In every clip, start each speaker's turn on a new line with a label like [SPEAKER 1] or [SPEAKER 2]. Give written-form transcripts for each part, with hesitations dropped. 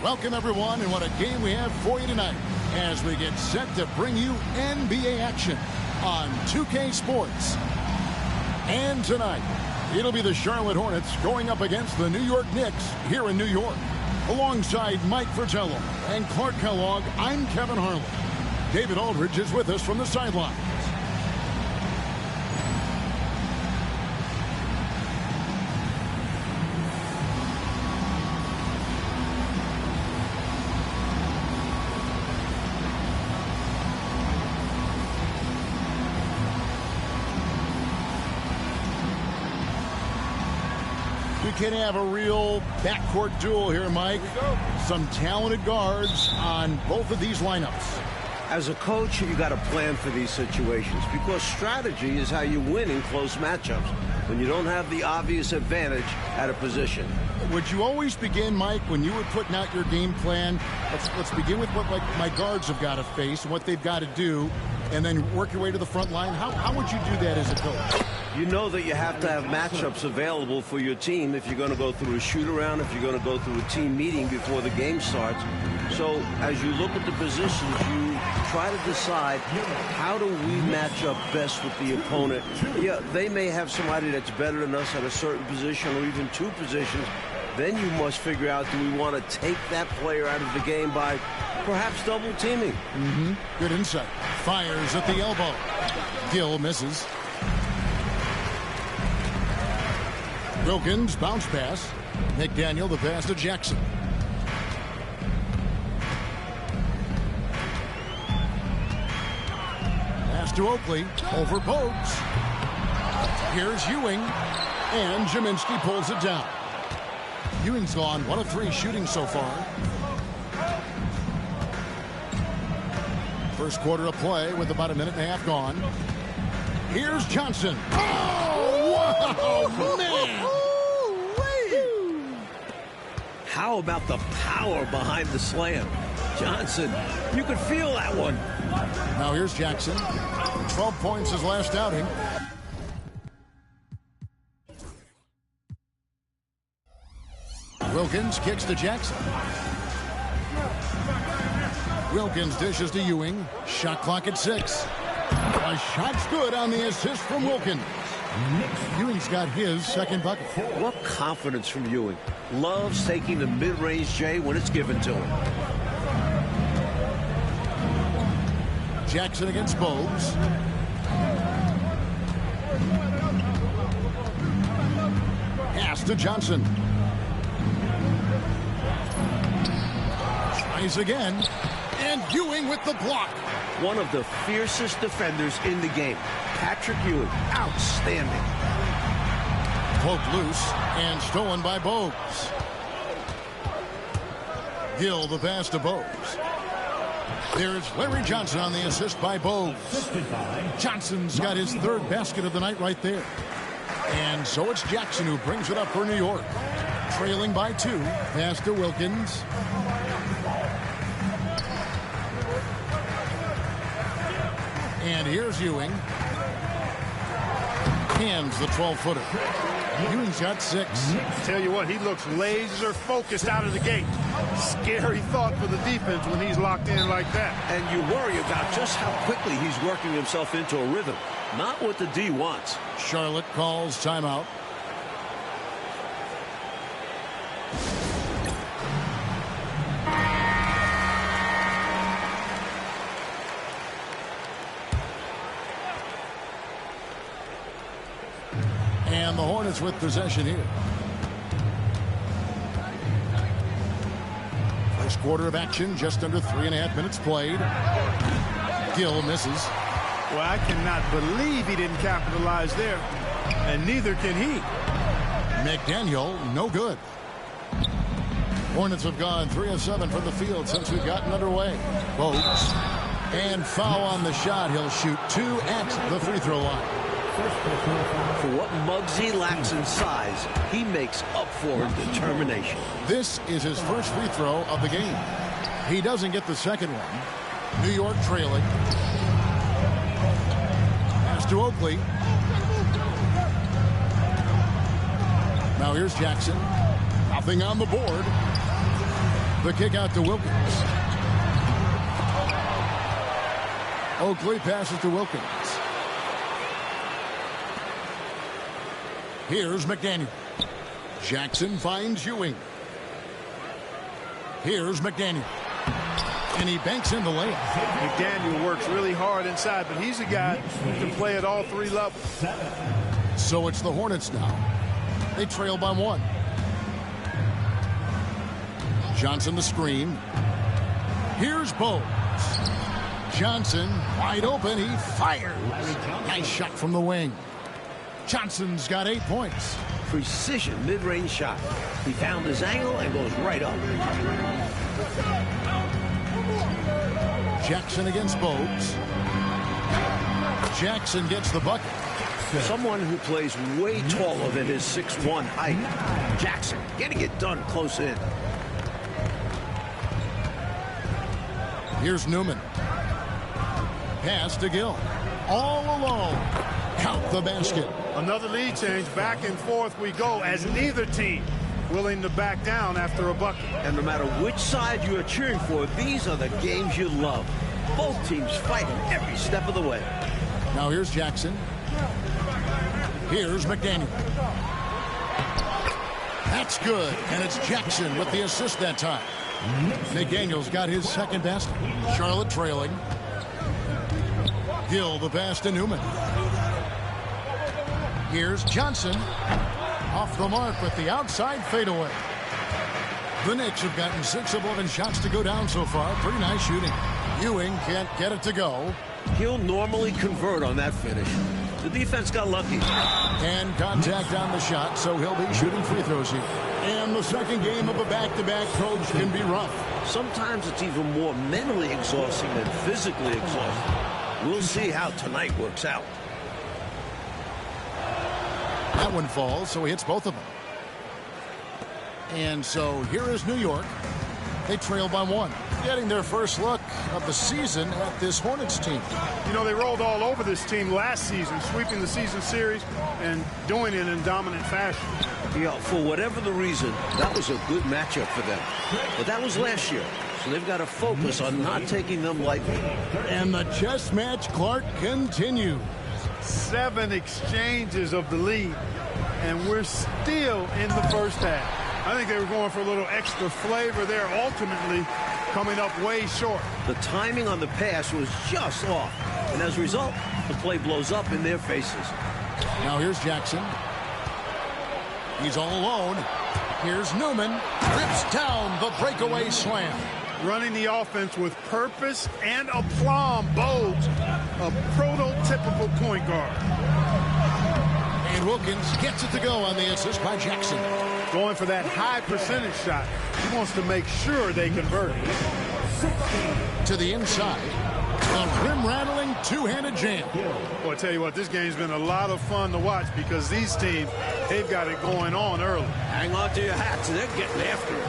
[SPEAKER 1] Welcome, everyone, and what a game we have for you tonight as we get set to bring you NBA action on 2K Sports. And tonight, it'll be the Charlotte Hornets going up against the New York Knicks here in New York. Alongside Mike Fratello and Clark Kellogg, I'm Kevin Harlan. David Aldridge is with us from the sidelines. We can have a real backcourt duel here, Mike. Some talented guards on both of these lineups.
[SPEAKER 2] As a coach, you got to plan for these situations because strategy is how you win in close matchups when you don't have the obvious advantage at a position.
[SPEAKER 1] Would you always begin, Mike, when you were putting out your game plan? Let's begin with what my guards have got to face and what they've got to do, and then work your way to the front line. How would you do that as a coach?
[SPEAKER 2] You know that you have to have matchups available for your team if you're going to go through a shoot-around, if you're going to go through a team meeting before the game starts. So as you look at the positions, you try to decide how do we match up best with the opponent. Yeah, they may have somebody that's better than us at a certain position or even two positions. Then you must figure out, do we want to take that player out of the game by perhaps double teaming?
[SPEAKER 1] Good insight. Fires at the elbow. Gill misses. Wilkins, bounce pass. McDaniel, the pass to Jackson. Pass to Oakley, over Bogues. Here's Ewing, and Jaminski pulls it down. Ewing's gone 1 of 3 shooting so far. First quarter of play with about a minute and a half gone. Here's Johnson. Oh, wow, man!
[SPEAKER 2] How about the power behind the slam? Johnson, you could feel that one.
[SPEAKER 1] Now here's Jackson. 12 points his last outing. Wilkins kicks to Jackson. Wilkins dishes to Ewing. Shot clock at 6. A shot's good on the assist from Wilkins. Ewing's got his second bucket.
[SPEAKER 2] What confidence from Ewing. Loves taking the mid-range J when it's given to him.
[SPEAKER 1] Jackson against Bogues. Pass to Johnson. Tries again. And Ewing with the block.
[SPEAKER 2] One of the fiercest defenders in the game. Patrick Ewing, outstanding.
[SPEAKER 1] Poked loose and stolen by Bogues. Gill the pass to Bogues. There's Larry Johnson on the assist by Bogues. Johnson's got his 3rd basket of the night right there. And so it's Jackson who brings it up for New York. Trailing by 2. Pass to Wilkins. And here's Ewing. Hands the 12-footer. Ewing's got 6.
[SPEAKER 3] Tell you what, he looks laser focused out of the gate. Scary thought for the defense when he's locked in like that.
[SPEAKER 2] And you worry about just how quickly he's working himself into a rhythm. Not what the D wants.
[SPEAKER 1] Charlotte calls timeout. And the Hornets with possession here. First quarter of action, just under 3.5 minutes played. Gill misses.
[SPEAKER 3] Well, I cannot believe he didn't capitalize there, and neither can he.
[SPEAKER 1] McDaniel, no good. Hornets have gone 3 of 7 from the field since we've gotten underway. Bogues. And foul on the shot. He'll shoot 2 at the free throw line.
[SPEAKER 2] For what Muggsy lacks in size, he makes up for in determination.
[SPEAKER 1] This is his first free throw of the game. He doesn't get the second one. New York trailing. Pass to Oakley. Now here's Jackson. Nothing on the board. The kick out to Wilkins. Oakley passes to Wilkins. Here's McDaniel. Jackson finds Ewing. Here's McDaniel. And he banks in the layup.
[SPEAKER 3] McDaniel works really hard inside, but he's a guy who can play at all three levels.
[SPEAKER 1] So it's the Hornets now. They trail by 1. Johnson the screen. Here's Bowes. Johnson wide open. He fires. Nice shot from the wing. Johnson's got 8 points.
[SPEAKER 2] Precision mid-range shot. He found his angle and goes right up.
[SPEAKER 1] Jackson against Bowes. Jackson gets the bucket.
[SPEAKER 2] Someone who plays way taller than his 6'1" height. Jackson getting it done close in.
[SPEAKER 1] Here's Newman. Pass to Gill. All alone. Count the basket.
[SPEAKER 3] Another lead change. Back and forth we go as neither team willing to back down after a bucket.
[SPEAKER 2] And no matter which side you are cheering for, these are the games you love. Both teams fighting every step of the way.
[SPEAKER 1] Now here's Jackson. Here's McDaniel. That's good. And it's Jackson with the assist that time. McDaniel's got his second basket. Charlotte trailing. Gill the pass to Newman. Here's Johnson. Off the mark with the outside fadeaway. The Knicks have gotten 6 of 11 shots to go down so far. Pretty nice shooting. Ewing can't get it to go.
[SPEAKER 2] He'll normally convert on that finish. The defense got lucky.
[SPEAKER 1] And contact on the shot, so he'll be shooting free throws here. And the second game of a back-to-back coach can be rough.
[SPEAKER 2] Sometimes it's even more mentally exhausting than physically exhausting. We'll see how tonight works out.
[SPEAKER 1] That one falls, so he hits both of them. And so here is New York. They trail by 1. Getting their first look of the season at this Hornets team.
[SPEAKER 3] You know, they rolled all over this team last season, sweeping the season series and doing it in dominant fashion.
[SPEAKER 2] Yeah, for whatever the reason, that was a good matchup for them. But that was last year, so they've got to focus on not taking them lightly.
[SPEAKER 1] And the chess match, Clark, continues.
[SPEAKER 3] 7 exchanges of the lead, and we're still in the first half. I think they were going for a little extra flavor there, ultimately coming up way short.
[SPEAKER 2] The timing on the pass was just off, and as a result, the play blows up in their faces.
[SPEAKER 1] Now here's Jackson. He's all alone. Here's Newman. Rips down the breakaway slam.
[SPEAKER 3] Running the offense with purpose and aplomb. Bowes, a prototypical point guard.
[SPEAKER 1] And Wilkins gets it to go on the assist by Jackson.
[SPEAKER 3] Going for that high percentage shot. He wants to make sure they convert.
[SPEAKER 1] To the inside. A rim-rattling two-handed jam.
[SPEAKER 3] Well, I tell you what, this game's been a lot of fun to watch because these teams, they've got it going on early.
[SPEAKER 2] Hang on to your hats, and they're getting after it.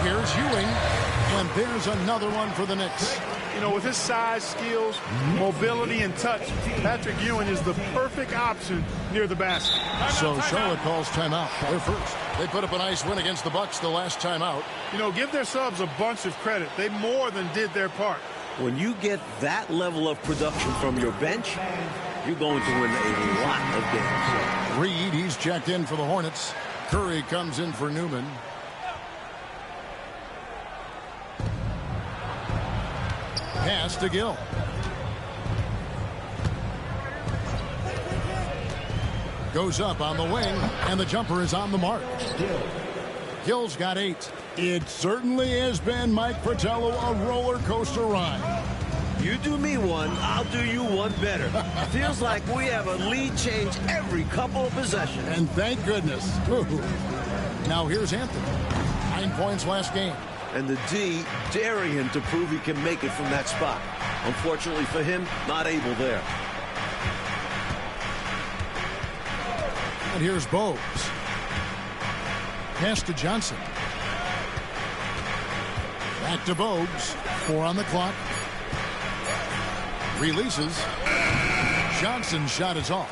[SPEAKER 1] Here's Ewing, and there's another one for the Knicks.
[SPEAKER 3] You know, with his size, skills, mobility, and touch, Patrick Ewing is the perfect option near the basket.
[SPEAKER 1] So Charlotte calls timeout. They're first. They put up a nice win against the Bucks the last time out.
[SPEAKER 3] You know, give their subs a bunch of credit. They more than did their part.
[SPEAKER 2] When you get that level of production from your bench, you're going to win a lot of games.
[SPEAKER 1] Reed, he's checked in for the Hornets. Curry comes in for Newman. Pass to Gill. Goes up on the wing, and the jumper is on the mark. Gill's got 8. It certainly has been, Mike Fratello, a roller coaster ride.
[SPEAKER 2] You do me one, I'll do you one better. Feels like we have a lead change every couple of possessions.
[SPEAKER 1] And thank goodness. Now here's Anthony. 9 points last game.
[SPEAKER 2] And the D daring him to prove he can make it from that spot. Unfortunately for him, not able there.
[SPEAKER 1] And here's Bowes. Pass to Johnson. Back to Bowes. 4 on the clock. Releases. Johnson's shot is off.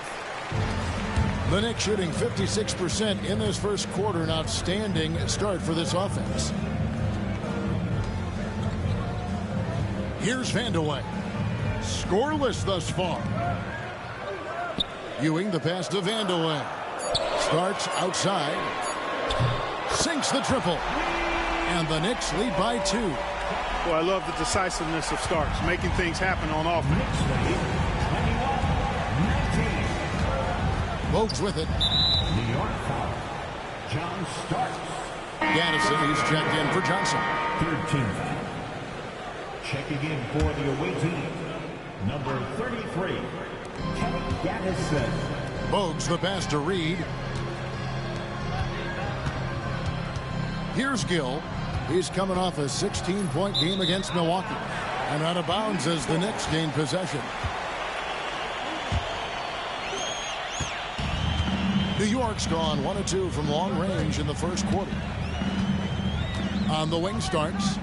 [SPEAKER 1] The Knicks shooting 56% in this first quarter. An outstanding start for this offense. Here's Vandeweghe. Scoreless thus far. Ewing the pass to Vandeweghe. Starts outside. Sinks the triple. And the Knicks lead by 2.
[SPEAKER 3] Well, I love the decisiveness of Starks, making things happen on offense.
[SPEAKER 1] Bogues with it.
[SPEAKER 4] New York foul. John Starks.
[SPEAKER 1] Gaddison, he's checked in for Johnson.
[SPEAKER 4] Third team foul. Checking in for the away team. Number 33, Kevin Gaddison.
[SPEAKER 1] Bogues the pass to Reed. Here's Gill. He's coming off a 16-point game against Milwaukee. And out of bounds as the Knicks gain possession. New York's gone 1 of 2 from long range in the first quarter. On the wing starts.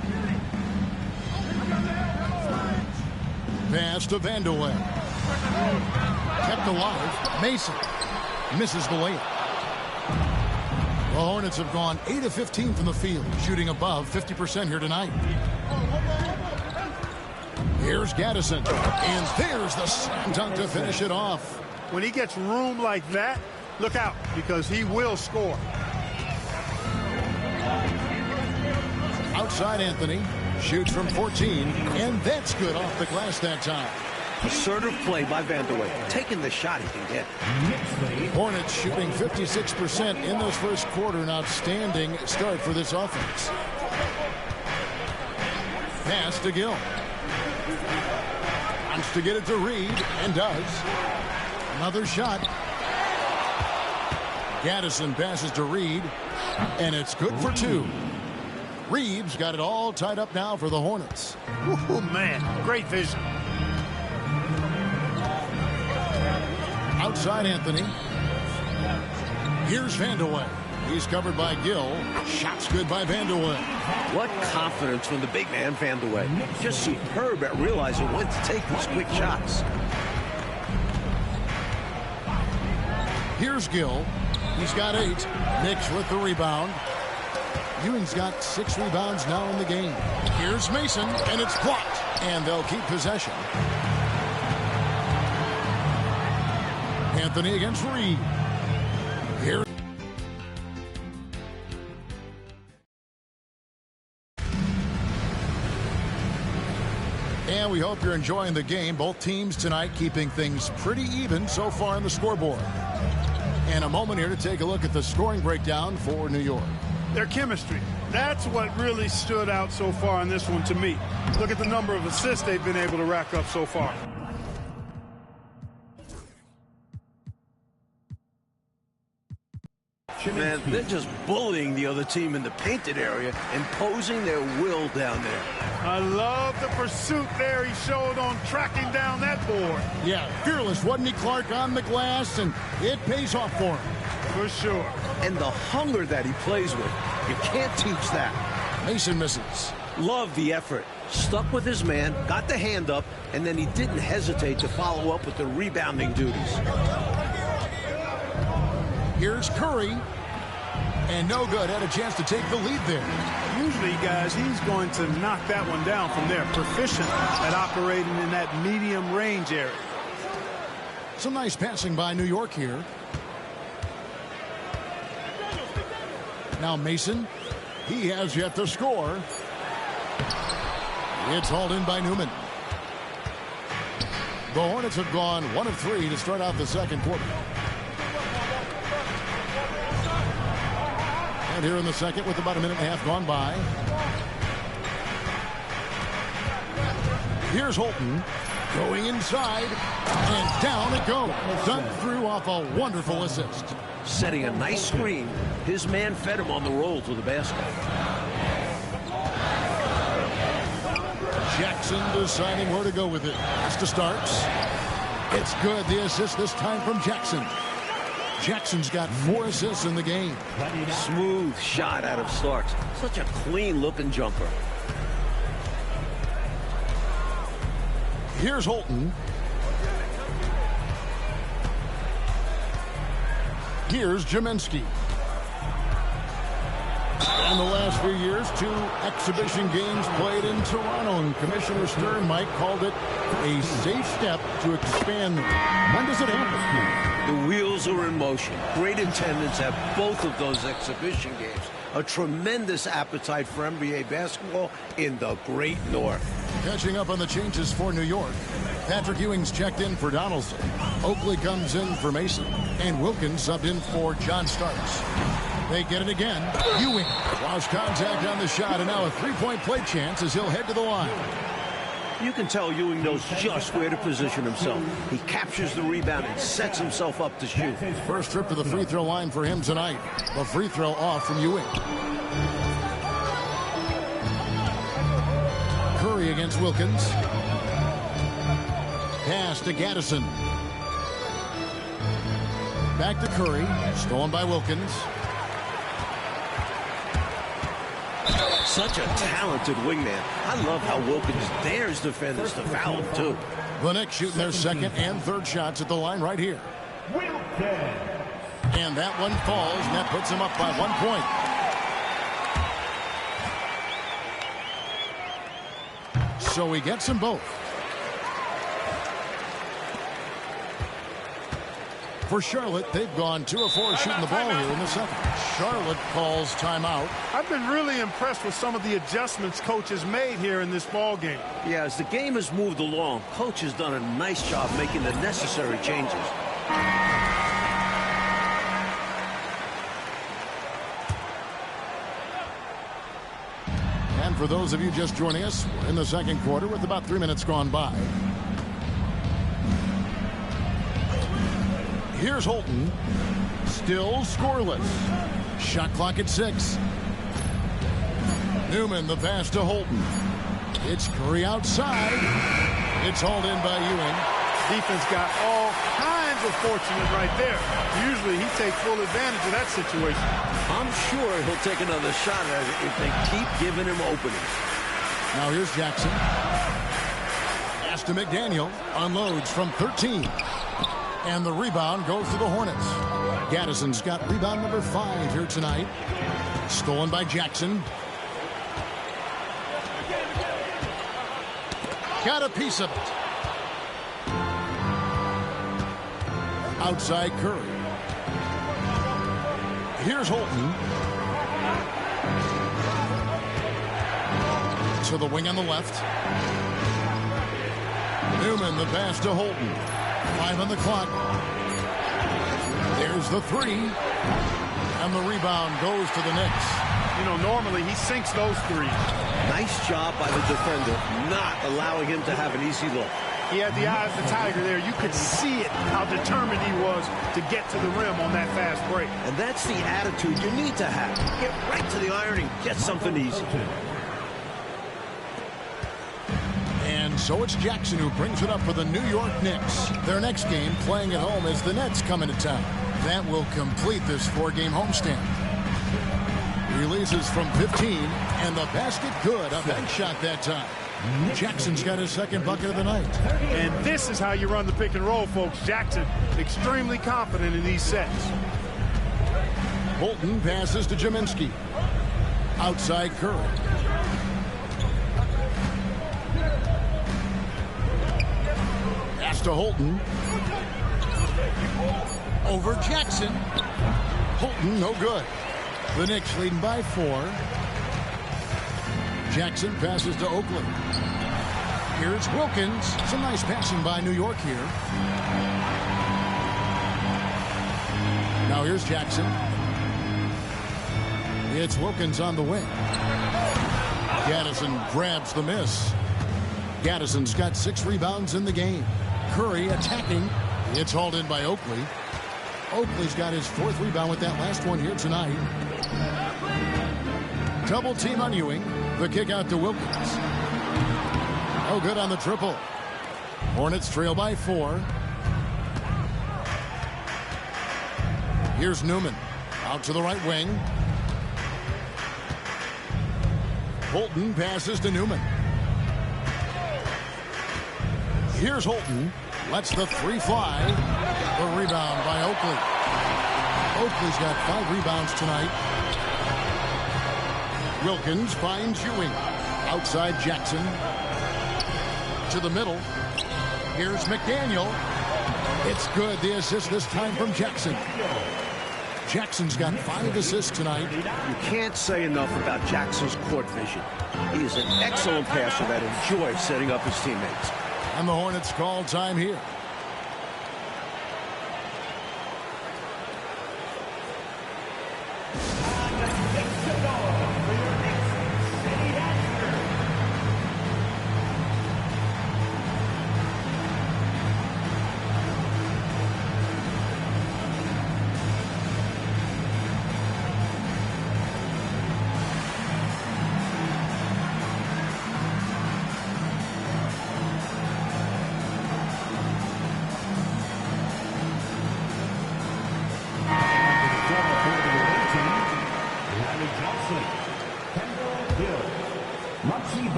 [SPEAKER 1] Pass to Vandeweghe. Kept alive. Mason misses the layup. The Hornets have gone 8 of 15 from the field, shooting above 50% here tonight. Here's Gaddison. And there's the slam dunk to finish it off.
[SPEAKER 3] When he gets room like that, look out, because he will score.
[SPEAKER 1] Outside Anthony. Shoots from 14, and that's good off the glass that time.
[SPEAKER 2] Assertive play by Vandeweghe, taking the shot he can get.
[SPEAKER 1] Hornets shooting 56% in this first quarter. An outstanding start for this offense. Pass to Gill. Wants to get it to Reed, and does. Another shot. Gaddison passes to Reed, and it's good for 2. Reeves got it all tied up now for the Hornets.
[SPEAKER 3] Oh, man, great vision.
[SPEAKER 1] Outside Anthony. Here's Vandeweghe. He's covered by Gill. Shots good by Vandeweghe.
[SPEAKER 2] What confidence from the big man, Vandeweghe. Just superb at realizing when to take these quick shots.
[SPEAKER 1] Here's Gill. He's got 8. Knicks with the rebound. Ewing's got 6 rebounds now in the game. Here's Mason, and it's blocked. And they'll keep possession. Anthony against Reed. Here. And we hope you're enjoying the game. Both teams tonight keeping things pretty even so far on the scoreboard. And a moment here to take a look at the scoring breakdown for New York.
[SPEAKER 3] Their chemistry. That's what really stood out so far in this one to me. Look at the number of assists they've been able to rack up so far.
[SPEAKER 2] Man, they're just bullying the other team in the painted area, imposing their will down there.
[SPEAKER 3] I love the pursuit there he showed on tracking down that board.
[SPEAKER 1] Yeah, fearless, wasn't he, Clark, on the glass, and it pays off for him.
[SPEAKER 3] For sure.
[SPEAKER 2] And the hunger that he plays with, you can't teach that.
[SPEAKER 1] Mason misses.
[SPEAKER 2] Love the effort. Stuck with his man, got the hand up, and then he didn't hesitate to follow up with the rebounding duties.
[SPEAKER 1] Here's Curry. And no good. Had a chance to take the lead there.
[SPEAKER 3] Usually, guys, he's going to knock that one down from there. Proficient at operating in that medium range area.
[SPEAKER 1] Some nice passing by New York here. Now Mason. He has yet to score. It's hauled in by Newman. The Hornets have gone 1 of 3 to start out the second quarter. And here in the second with about a minute and a half gone by. Here's Holton going inside, and down it goes. Dunked through off a wonderful assist.
[SPEAKER 2] Setting a nice screen. His man fed him on the roll to the basket.
[SPEAKER 1] Jackson deciding where to go with it. It's to Starks. It's good. The assist this time from Jackson. Jackson's got 4 assists in the game.
[SPEAKER 2] Smooth shot out of Starks. Such a clean-looking jumper.
[SPEAKER 1] Here's Holton. Here's Jaminski. In the last few years, 2 exhibition games played in Toronto, and Commissioner Stern, Mike, called it a safe step to expand them. When does it happen?
[SPEAKER 2] The wheels are in motion. Great attendance at both of those exhibition games. A tremendous appetite for NBA basketball in the Great North.
[SPEAKER 1] Catching up on the changes for New York. Patrick Ewing's checked in for Donaldson. Oakley comes in for Mason. And Wilkins subbed in for John Starks. They get it again. Ewing lost contact on the shot, and now a three-point play chance as he'll head to the line.
[SPEAKER 2] You can tell Ewing knows just where to position himself. He captures the rebound and sets himself up to shoot.
[SPEAKER 1] First trip to the free throw line for him tonight. The free throw off from Ewing. Curry against Wilkins. Pass to Gaddison. Back to Curry. Stolen by Wilkins.
[SPEAKER 2] Such a talented wingman. I love how Wilkins dares defenders to foul him, too.
[SPEAKER 1] The Knicks shooting their second and third shots at the line right here. And that one falls, and that puts him up by 1 point. So he gets them both. For Charlotte, they've gone 2 of 4 shooting the ball here in the second. Charlotte calls timeout.
[SPEAKER 3] I've been really impressed with some of the adjustments coach has made here in this ball game.
[SPEAKER 2] Yeah, as the game has moved along, coach has done a nice job making the necessary changes.
[SPEAKER 1] And for those of you just joining us, we're in the second quarter with about 3 minutes gone by. Here's Holton. Still scoreless. Shot clock at 6. Newman, the pass to Holton. It's Curry outside. It's hauled in by Ewing.
[SPEAKER 3] Defense got all kinds of fortunate right there. Usually he takes full advantage of that situation.
[SPEAKER 2] I'm sure he'll take another shot at it if they keep giving him openings.
[SPEAKER 1] Now here's Jackson. Pass to McDaniel. Unloads from 13. And the rebound goes to the Hornets. Gaddison's got rebound number 5 here tonight. Stolen by Jackson. Got a piece of it. Outside Curry. Here's Holton. To the wing on the left. Newman, the pass to Holton. 5 on the clock. There's the 3. And the rebound goes to the Knicks.
[SPEAKER 3] You know, normally he sinks those 3.
[SPEAKER 2] Nice job by the defender, not allowing him to have an easy look.
[SPEAKER 3] He had the eye of the tiger there. You could see it, how determined he was to get to the rim on that fast break.
[SPEAKER 2] And that's the attitude you need to have. Get right to the iron and get something easy.
[SPEAKER 1] And so it's Jackson who brings it up for the New York Knicks. Their next game playing at home as the Nets come into town. That will complete this 4-game homestand. Releases from 15, and the basket good. A bank shot that time. Jackson's got his second bucket of the night.
[SPEAKER 3] And this is how you run the pick and roll, folks. Jackson extremely confident in these sets.
[SPEAKER 1] Holton passes to Jaminski. Outside Curry. Pass to Holton. Over Jackson. Holton, no good. The Knicks leading by 4. Jackson passes to Oakley. Here's Wilkins. Some nice passing by New York here. Now here's Jackson. It's Wilkins on the wing. Gaddison grabs the miss. Gaddison's got 6 rebounds in the game. Curry attacking. It's hauled in by Oakley. Oakley's got his 4th rebound with that last one here tonight. Double team on Ewing. The kick out to Wilkins. Oh, good on the triple. Hornets trail by 4. Here's Newman. Out to the right wing. Holton passes to Newman. Here's Holton. Lets the 3 fly. The rebound by Oakley. Oakley's got 5 rebounds tonight. Wilkins finds Ewing. Outside Jackson. To the middle. Here's McDaniel. It's good. The assist this time from Jackson. Jackson's got 5 assists tonight.
[SPEAKER 2] You can't say enough about Jackson's court vision. He is an excellent passer that enjoys setting up his teammates.
[SPEAKER 1] And the Hornets call time here.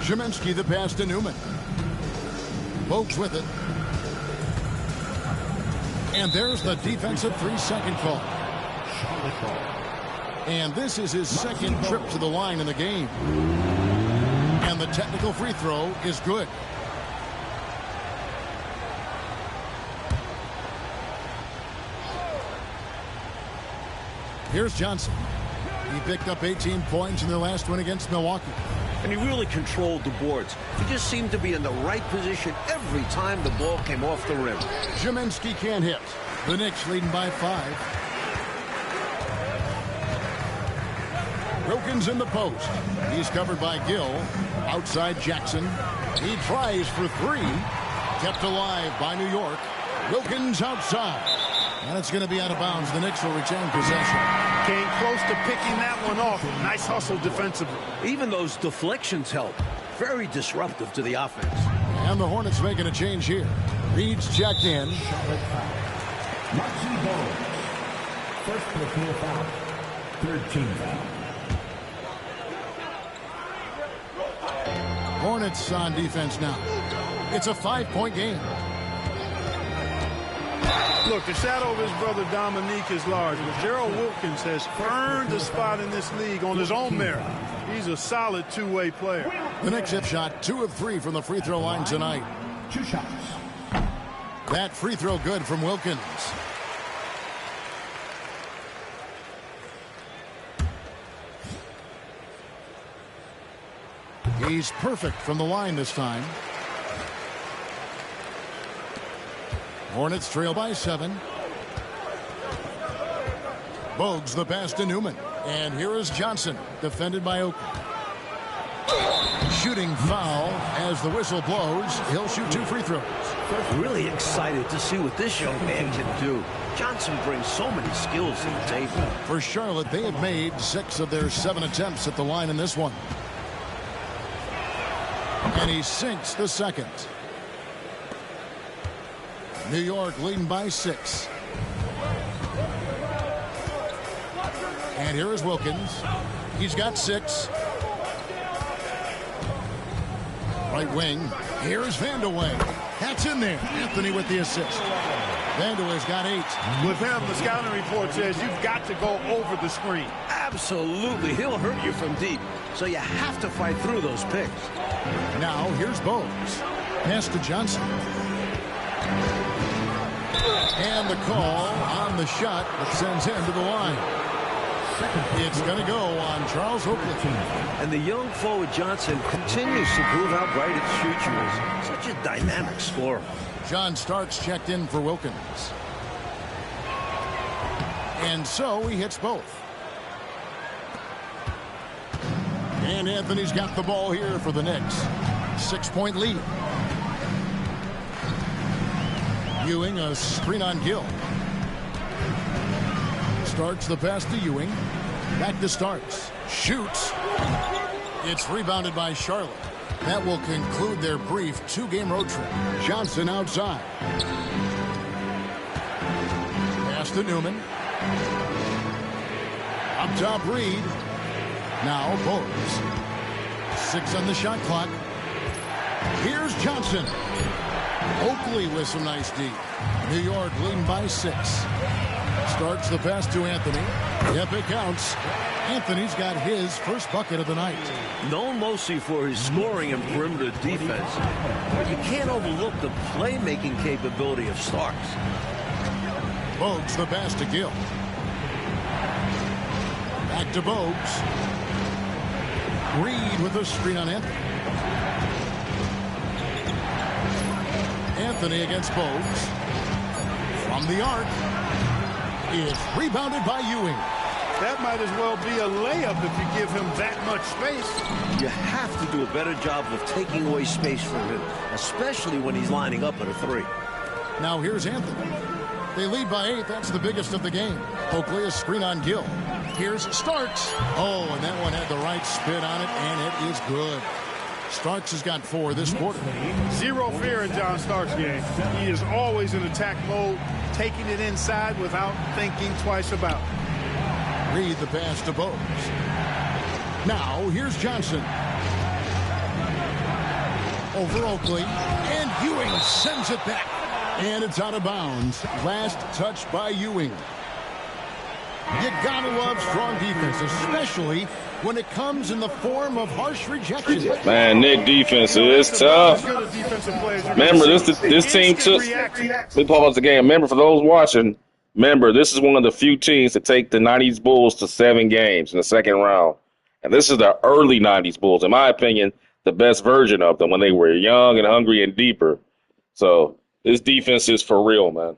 [SPEAKER 1] Szymanski the pass to Newman. Bogues with it. And there's the defensive 3-second call. And this is his second trip to the line in the game. And the technical free throw is good. Here's Johnson. He picked up 18 points in their last win against Milwaukee.
[SPEAKER 2] And he really controlled the boards. He just seemed to be in the right position every time the ball came off the rim.
[SPEAKER 1] Szymanski can't hit. The Knicks leading by 5. Wilkins in the post. He's covered by Gill. Outside Jackson. He tries for 3. Kept alive by New York. Wilkins outside. And it's going to be out of bounds. The Knicks will retain possession.
[SPEAKER 3] Came close to picking that one off. Nice hustle defensively.
[SPEAKER 2] Even those deflections help. Very disruptive to the offense.
[SPEAKER 1] And the Hornets making a change here. Reed's checked in.
[SPEAKER 4] First personal foul. 13 foul.
[SPEAKER 1] Hornets on defense now. It's a 5-point game.
[SPEAKER 3] Look, the shadow of his brother Dominique is large, but Gerald Wilkins has earned a spot in this league on his own merit. He's a solid two-way player.
[SPEAKER 1] The Knicks have shot 2 of 3 from the free throw line tonight.
[SPEAKER 4] 2 shots.
[SPEAKER 1] That free throw good from Wilkins. He's perfect from the line this time. Hornets trail by 7. Bogues the pass to Newman. And here is Johnson, defended by Oakley. Shooting foul as the whistle blows. He'll shoot 2 free throws.
[SPEAKER 2] Really excited to see what this young man can do. Johnson brings so many skills to the table.
[SPEAKER 1] For Charlotte, they have made 6 of their 7 attempts at the line in this one. And he sinks the second. New York leading by 6. And here is Wilkins. He's got 6. Right wing. Here's Vandeweghe. That's in there. Anthony with the assist. Vandeweghe's got 8.
[SPEAKER 3] With him, the scouting report says you've got to go over the screen.
[SPEAKER 2] Absolutely. He'll hurt you from deep. So you have to fight through those picks.
[SPEAKER 1] Now here's Bogues. Pass to Johnson. And the call on the shot that sends him to the line. It's going to go on Charles Oakley.
[SPEAKER 2] And the young forward Johnson continues to prove how bright his future is. Such a dynamic scorer.
[SPEAKER 1] John Starks checked in for Wilkins. And so he hits both. And Anthony's got the ball here for the Knicks. 6-point lead. Ewing, a screen on Gill. Starks the pass to Ewing. Back to Starks. Shoots. It's rebounded by Charlotte. That will conclude their brief 2-game road trip. Johnson outside. Pass to Newman. Up top, Reed. Now Bogues. 6 on the shot clock. Here's Johnson. Oakley Mobley with some nice D. New York leading by 6. Starts the pass to Anthony. Yep, it counts. Anthony's got his first bucket of the night.
[SPEAKER 2] Known mostly for his scoring and perimeter defense, but you can't overlook the playmaking capability of Starks.
[SPEAKER 1] Bogues the pass to Gill. Back to Bogues. Reed with a screen on Anthony. Anthony against Bogues. From the arc. Is rebounded by Ewing.
[SPEAKER 3] That might as well be a layup if you give him that much space.
[SPEAKER 2] You have to do a better job of taking away space from him, especially when he's lining up at a 3.
[SPEAKER 1] Now here's Anthony. They lead by 8. That's the biggest of the game. Oakley, a screen on Gill. Here's Starks. Oh, and that one had the right spin on it, and it is good. Starks has got 4 this quarter.
[SPEAKER 3] Zero fear in John Starks' game. He is always in attack mode, taking it inside without thinking twice about it.
[SPEAKER 1] Reed the pass to Bogues. Now here's Johnson. Over Oakley. And Ewing sends it back. And it's out of bounds. Last touch by Ewing. You gotta love strong defense, especially when it comes in the form of harsh rejection.
[SPEAKER 5] Man, Knicks defense is tough. Remember, this team took. Let me pause the game. Remember, for those watching, remember, this is one of the few teams to take the 90s Bulls to 7 games in the second round. And this is the early 90s Bulls, in my opinion, the best version of them when they were young and hungry and deeper. So this defense is for real, man.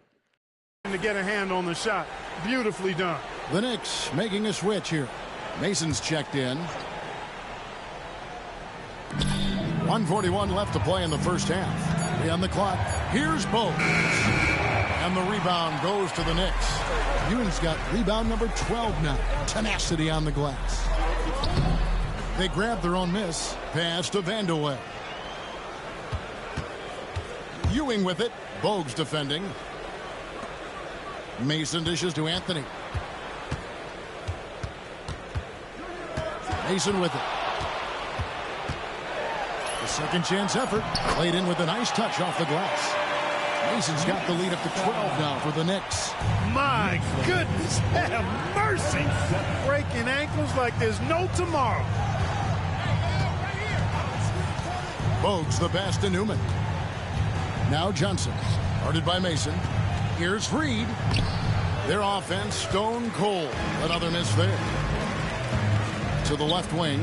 [SPEAKER 3] To get a hand on the shot. Beautifully done.
[SPEAKER 1] The Knicks making a switch here. Mason's checked in. 1:41 left to play in the first half. 3 on the clock. Here's Bogues. And the rebound goes to the Knicks. Ewing's got rebound number 12 now. Tenacity on the glass. They grab their own miss. Pass to Vandeweghe. Ewing with it. Bogues defending. Mason dishes to Anthony. Mason with it. The second chance effort. Played in with a nice touch off the glass. Mason's got the lead up to 12 now for the Knicks.
[SPEAKER 3] My goodness, have mercy. Breaking ankles like there's no tomorrow.
[SPEAKER 1] Bogues the pass to Newman. Now Johnson. Guarded by Mason. Here's Reed. Their offense stone cold. Another miss there. To the left wing.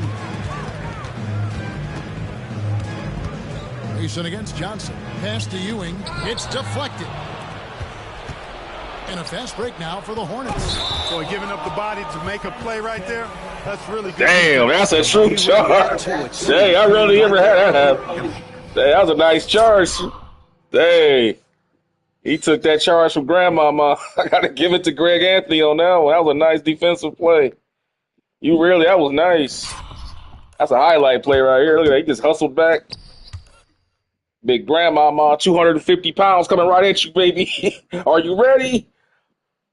[SPEAKER 1] Mason against Johnson. Pass to Ewing. It's deflected. And a fast break now for the Hornets.
[SPEAKER 3] Boy, giving up the body to make a play right there. That's really good.
[SPEAKER 5] Damn, that's a true charge. Dang, I really ever had that happen. Dang, that was a nice charge. Dang. He took that charge from Grandmama. I got to give it to Greg Anthony on that one. That was a nice defensive play. That was nice. That's a highlight play right here. Look at that. He just hustled back. Big Grandmama, 250 pounds coming right at you, baby. Are you ready?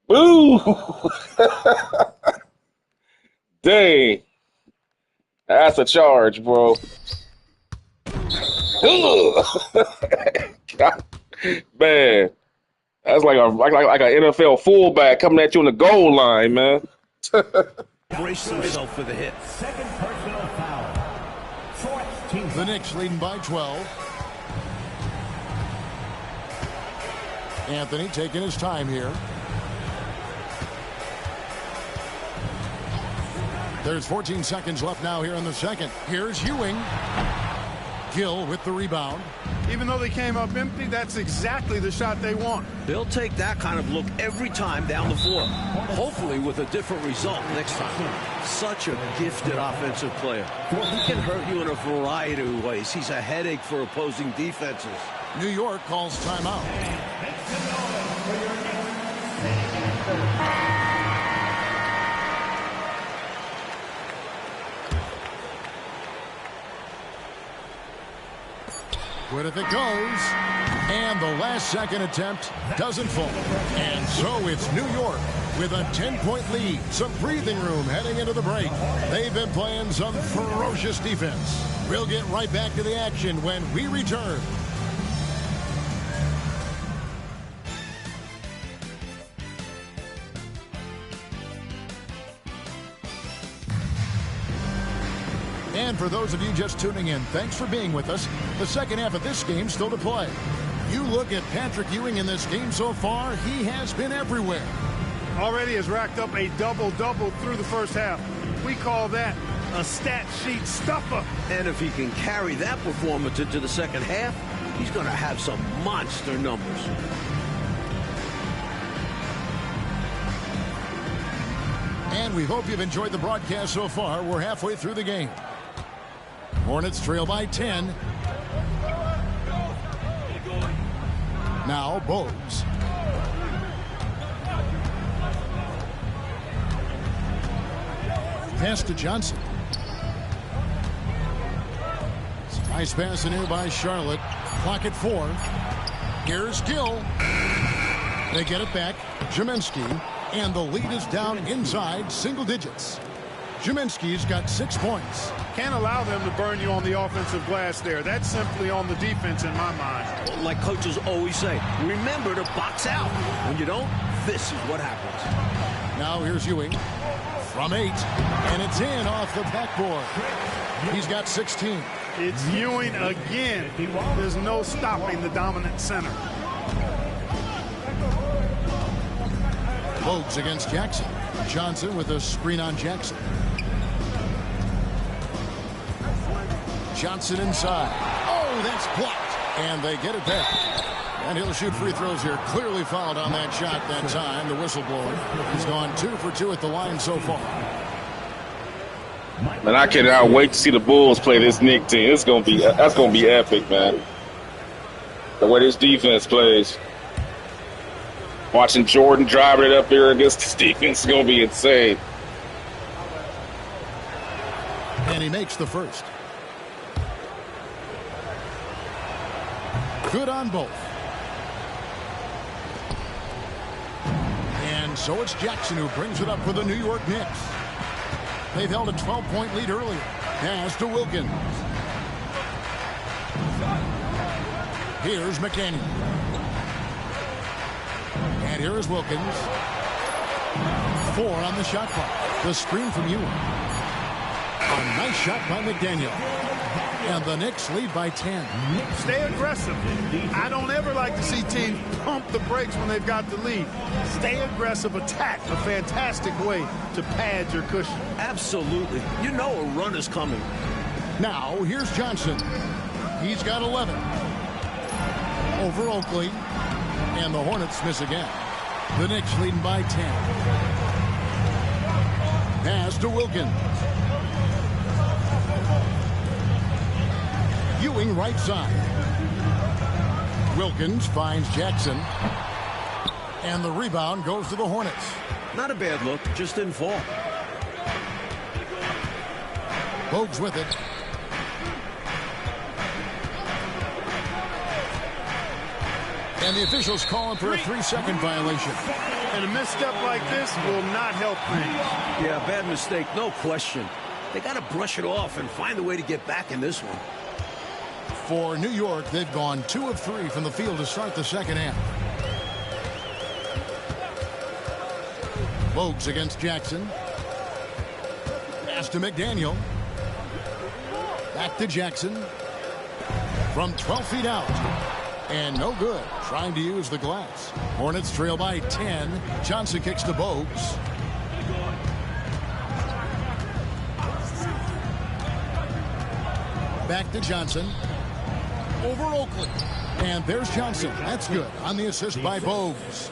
[SPEAKER 5] Boo! Dang. That's a charge, bro. God, man. That's like an NFL fullback coming at you on the goal line, man.
[SPEAKER 2] Brace himself for the hit.
[SPEAKER 4] Second personal foul.
[SPEAKER 1] The Knicks leading by 12. Anthony taking his time here. There's 14 seconds left now here in the second. Here's Ewing. Gill with the rebound.
[SPEAKER 3] Even though they came up empty, that's exactly the shot they want.
[SPEAKER 2] They'll take that kind of look every time down the floor. Hopefully with a different result next time. Such a gifted offensive player. He can hurt you in a variety of ways. He's a headache for opposing defenses.
[SPEAKER 1] New York calls timeout. But if it goes, and the last second attempt doesn't fall. And so it's New York with a 10-point lead. Some breathing room heading into the break. They've been playing some ferocious defense. We'll get right back to the action when we return. And for those of you just tuning in, thanks for being with us. The second half of this game still to play. You look at Patrick Ewing in this game so far, he has been everywhere.
[SPEAKER 3] Already has racked up a double-double through the first half. We call that a stat sheet stuffer.
[SPEAKER 2] And if he can carry that performance into the second half, he's going to have some monster numbers.
[SPEAKER 1] And we hope you've enjoyed the broadcast so far. We're halfway through the game. Hornets trail by 10. Now Bogues. Pass to Johnson. Nice pass in here by Charlotte. Clock at 4. Here's Gill. They get it back. Jaminski. And the lead is down inside single digits. Jaminski's got 6 points.
[SPEAKER 3] Can't allow them to burn you on the offensive glass there. That's simply on the defense in my mind.
[SPEAKER 2] Like coaches always say, remember to box out. When you don't, this is what happens.
[SPEAKER 1] Now here's Ewing from 8. And it's in off the backboard. He's got 16.
[SPEAKER 3] It's Ewing again. There's no stopping the dominant center.
[SPEAKER 1] Bogues against Jackson. Johnson with a screen on Jackson. Johnson inside. Oh, that's blocked. And they get it back. And he'll shoot free throws here. Clearly fouled on that shot that time. The whistle blower. He's gone 2 for 2 at the line so far.
[SPEAKER 5] Man, I cannot wait to see the Bulls play this Knicks team. That's gonna be epic, man. The way this defense plays. Watching Jordan driving it up here against this defense is going to be insane.
[SPEAKER 1] And he makes the first. Good on both. And so it's Jackson who brings it up for the New York Knicks. They've held a 12-point lead earlier. Pass to Wilkins. Here's McDaniel. And here is Wilkins. 4 on the shot clock. The screen from Ewing. A nice shot by McDaniel. And the Knicks lead by 10.
[SPEAKER 3] Stay aggressive. I don't ever like to see teams pump the brakes when they've got the lead. Stay aggressive, attack. A fantastic way to pad your cushion.
[SPEAKER 2] Absolutely. You know a run is coming.
[SPEAKER 1] Now, here's Johnson. He's got 11. Over Oakley. And the Hornets miss again. The Knicks leading by 10. Pass to Wilkins. Ewing right side. Wilkins finds Jackson. And the rebound goes to the Hornets.
[SPEAKER 2] Not a bad look, just didn't fall.
[SPEAKER 1] Bogues with it. And the officials calling for a 3-second violation.
[SPEAKER 3] And a misstep like this will not help things.
[SPEAKER 2] Yeah, bad mistake, no question. They got to brush it off and find a way to get back in this one.
[SPEAKER 1] For New York, they've gone 2 of 3 from the field to start the second half. Bogues against Jackson. Pass to McDaniel. Back to Jackson. From 12 feet out. And no good. Trying to use the glass. Hornets trail by 10. Johnson kicks to Bogues. Back to Johnson. Over Oakley. And there's Johnson. That's good. On the assist by Bogues.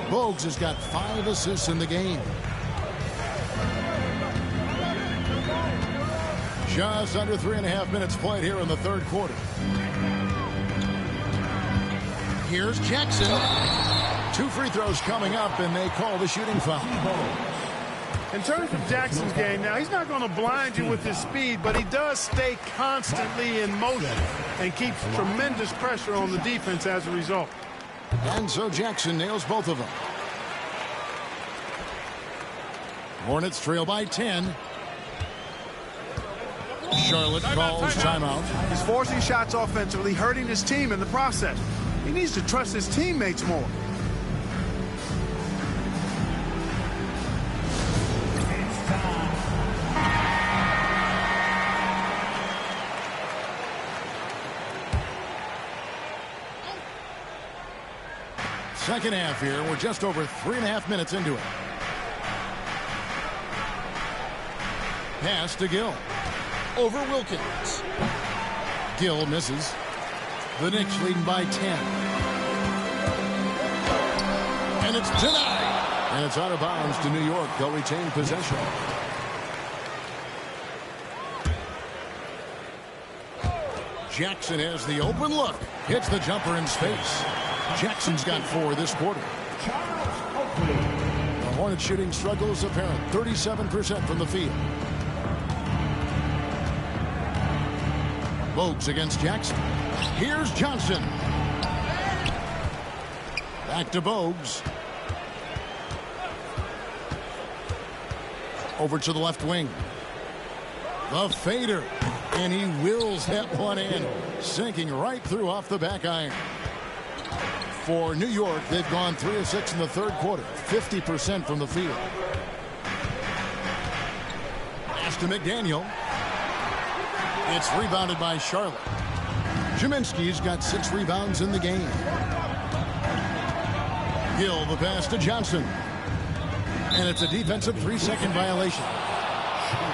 [SPEAKER 1] Bogues has got 5 assists in the game. Just under 3.5 minutes played here in the third quarter. Here's Jackson. 2 free throws coming up, and they call the shooting foul.
[SPEAKER 3] In terms of Jackson's game, now he's not going to blind you with his speed, but he does stay constantly in motion and keeps tremendous pressure on the defense as a result.
[SPEAKER 1] And so Jackson nails both of them. Hornets trail by 10. Charlotte calls timeout.
[SPEAKER 3] He's forcing shots offensively, hurting his team in the process. He needs to trust his teammates more.
[SPEAKER 1] second half here. We're just over 3.5 minutes into it. Pass to Gill. Over Wilkins. Gill misses. The Knicks leading by 10. And it's denied. And it's out of bounds to New York. They'll retain possession. Jackson has the open look. Hits the jumper in space. Jackson's got 4 this quarter. The Hornets shooting struggle is apparent. 37% from the field. Bogues against Jackson. Here's Johnson. Back to Bogues. Over to the left wing. The fader. And he wills that one in. Sinking right through off the back iron. For New York, they've gone 3 of 6 in the third quarter. 50% from the field. Pass to McDaniel. It's rebounded by Charlotte. Kaminsky's got 6 rebounds in the game. Gill the pass to Johnson. And it's a defensive 3-second violation.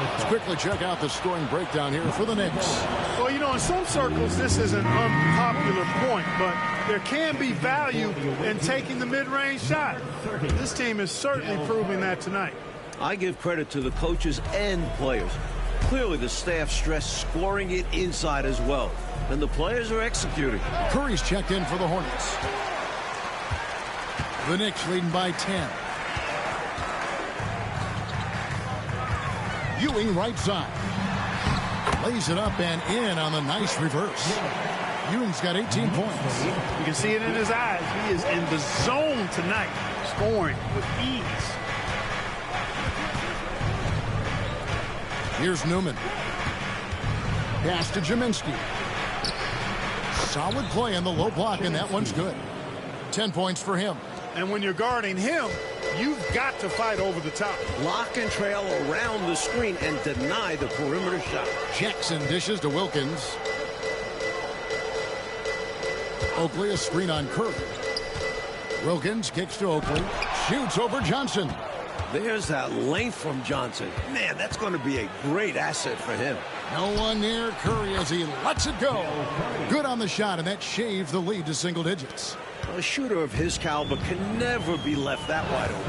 [SPEAKER 1] Let's quickly check out the scoring breakdown here for the Knicks.
[SPEAKER 3] Well, you know, in some circles, this is an unpopular point, but there can be value in taking the mid-range shot. This team is certainly proving that tonight.
[SPEAKER 2] I give credit to the coaches and players. Clearly, the staff stressed scoring it inside as well. And the players are executing.
[SPEAKER 1] Curry's checked in for the Hornets. The Knicks leading by 10. Ewing right side. Lays it up and in on the nice reverse. Ewing's got 18 points.
[SPEAKER 3] You can see it in his eyes. He is in the zone tonight, scoring with ease.
[SPEAKER 1] Here's Newman. Pass to Kaminsky. Solid play in the low block, and that one's good. 10 points for him.
[SPEAKER 3] And when you're guarding him, you've got to fight over the top.
[SPEAKER 2] Lock and trail around the screen and deny the perimeter shot.
[SPEAKER 1] Jackson dishes to Wilkins. Oakley a screen on Curry. Wilkins kicks to Oakley. Shoots over Johnson.
[SPEAKER 2] There's that length from Johnson. Man, that's going to be a great asset for him.
[SPEAKER 1] No one near Curry as he lets it go. Good on the shot, and that shaves the lead to single digits.
[SPEAKER 2] A shooter of his caliber can never be left that wide open.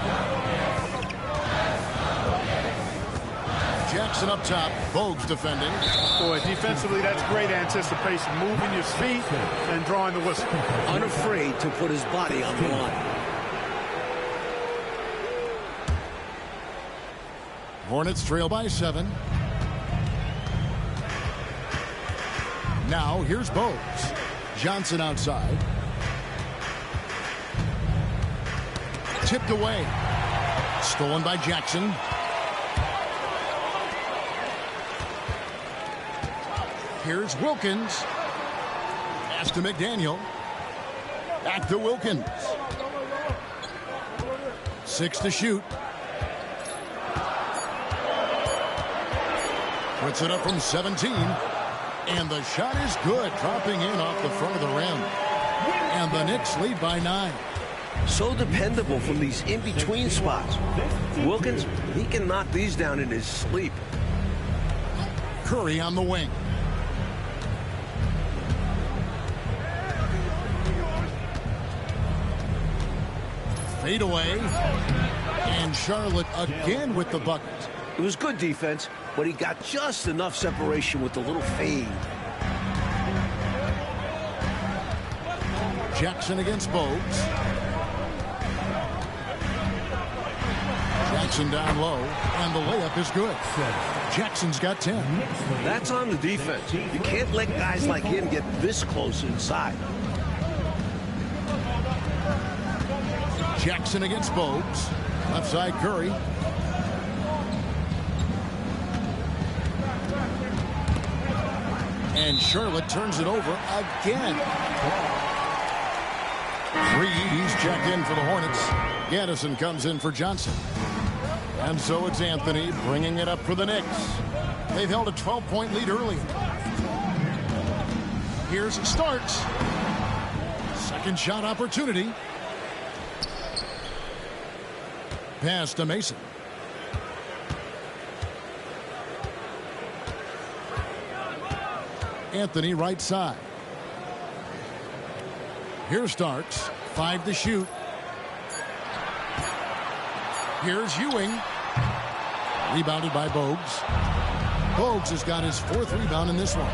[SPEAKER 1] Jackson up top. Bogues defending.
[SPEAKER 3] Boy, defensively, that's great anticipation. Moving your feet and drawing the whistle.
[SPEAKER 2] Unafraid to put his body on the line.
[SPEAKER 1] Hornets trail by 7. Now here's Bogues. Johnson outside. Tipped away. Stolen by Jackson. Here's Wilkins. Pass to McDaniel. Back to Wilkins. 6 to shoot. Puts it up from 17. And the shot is good. Dropping in off the front of the rim. And the Knicks lead by 9.
[SPEAKER 2] So dependable from these in-between spots. Wilkins, he can knock these down in his sleep.
[SPEAKER 1] Curry on the wing. Fade away. And Charlotte again with the bucket.
[SPEAKER 2] It was good defense, but he got just enough separation with the little fade.
[SPEAKER 1] Jackson against Bogues. Jackson down low, and the layup is good. Jackson's got 10.
[SPEAKER 2] That's on the defense. You can't let guys like him get this close inside.
[SPEAKER 1] Jackson against Bogues. Left side Curry. And Charlotte turns it over again. Reed, he's checked in for the Hornets. Gaddison comes in for Johnson. And so it's Anthony bringing it up for the Knicks. They've held a 12-point lead early. Here's Starks. Second shot opportunity. pass to Mason. Anthony right side. Here's Starks. 5 to shoot. Here's Ewing. Rebounded by Bogues. Bogues has got his 4th rebound in this one.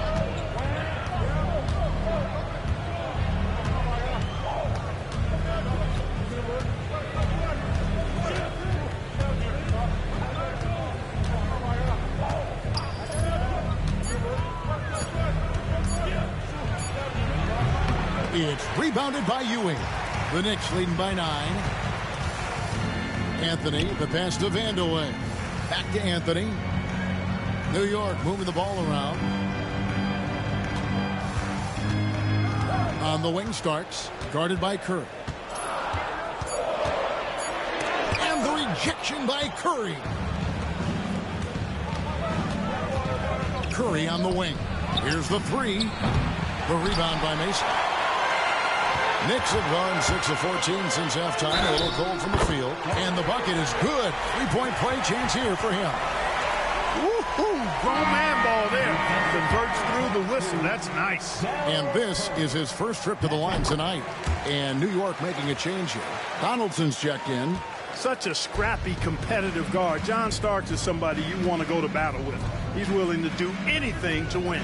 [SPEAKER 1] It's rebounded by Ewing. The Knicks leading by 9. Anthony, the pass to Vandeweghe. Back to Anthony. New York moving the ball around. On the wing, Starks, guarded by Curry. And the rejection by Curry. Curry on the wing. Here's the 3. The rebound by Mason. Knicks have gone 6 of 14 since halftime. A little cold from the field. And the bucket is good. 3-point play chance here for him.
[SPEAKER 3] Woo-hoo! Grown man ball there. Converts through the whistle. That's nice.
[SPEAKER 1] And this is his first trip to the line tonight. And New York making a change here. Donaldson's checked in.
[SPEAKER 3] Such a scrappy, competitive guard. John Starks is somebody you want to go to battle with. He's willing to do anything to win.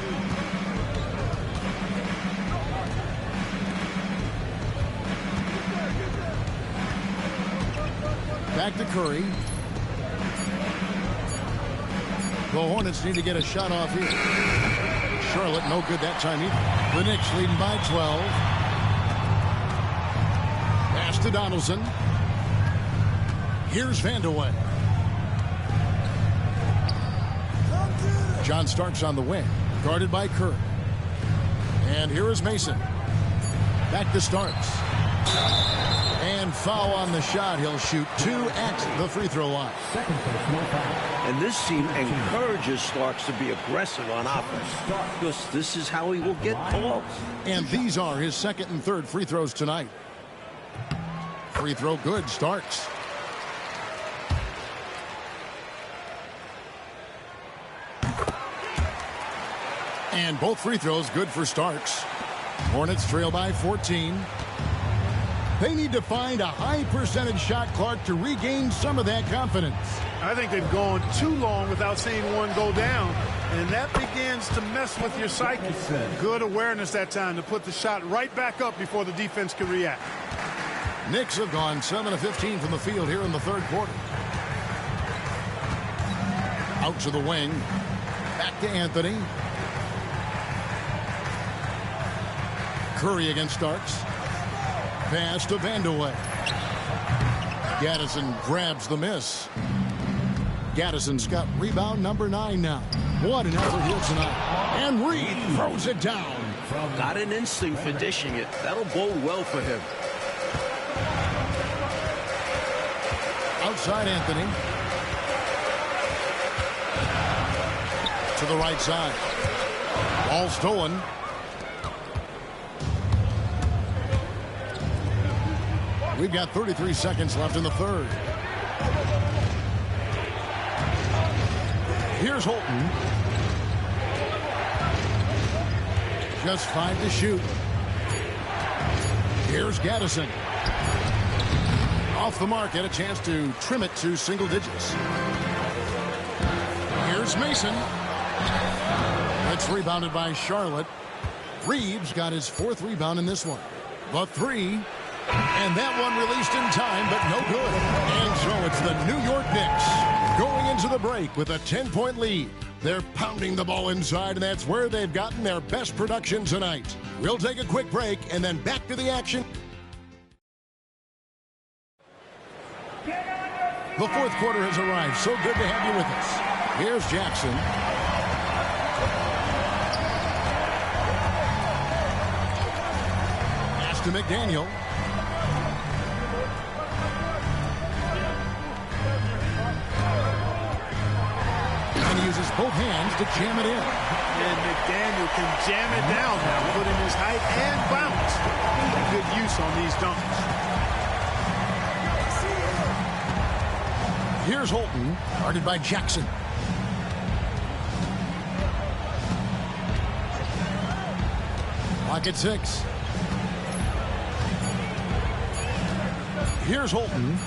[SPEAKER 1] Back to Curry. The Hornets need to get a shot off here. Charlotte, no good that time either. The Knicks leading by 12. Pass to Donaldson. Here's Vandeweghe. John Starks on the wing, guarded by Curry. And here is Mason. Back to Starks. And foul on the shot. He'll shoot 2 at the free throw line.
[SPEAKER 2] And this team encourages Starks to be aggressive on offense, because this is how he will get calls.
[SPEAKER 1] And these are his 2nd and 3rd free throws tonight. Free throw good, Starks. And both free throws good for Starks. Hornets trail by 14. They need to find a high percentage shot, Clark, to regain some of that confidence.
[SPEAKER 3] I think they've gone too long without seeing one go down, and that begins to mess with your psyche. Good awareness that time to put the shot right back up before the defense can react.
[SPEAKER 1] Knicks have gone 7 of 15 from the field here in the 3rd quarter. Out to the wing. Back to Anthony. Curry against Starks. Pass to Vandeweghe. Gaddison grabs the miss. Gaddison's got rebound number 9 now. What an effort here tonight. And Reed throws it down.
[SPEAKER 2] Got an instinct for dishing it. That'll bode well for him.
[SPEAKER 1] Outside Anthony. To the right side. Ball stolen. We've got 33 seconds left in the 3rd. Here's Holton. Just 5 to shoot. Here's Gaddison. Off the mark, and a chance to trim it to single digits. Here's Mason. That's rebounded by Charlotte. Reeves got his 4th rebound in this one. The 3. And that one released in time, but no good. And so it's the New York Knicks going into the break with a 10-point lead. They're pounding the ball inside, and that's where they've gotten their best production tonight. We'll take a quick break, and then back to the action. The 4th quarter has arrived. So good to have you with us. Here's Jackson. Pass to McDaniel. Uses both hands to jam it in.
[SPEAKER 3] And McDaniel can jam it down now, putting his height and bounce. Good use on these dunks.
[SPEAKER 1] Here's Holton, guarded by Jackson. Pocket 6. Here's Holton.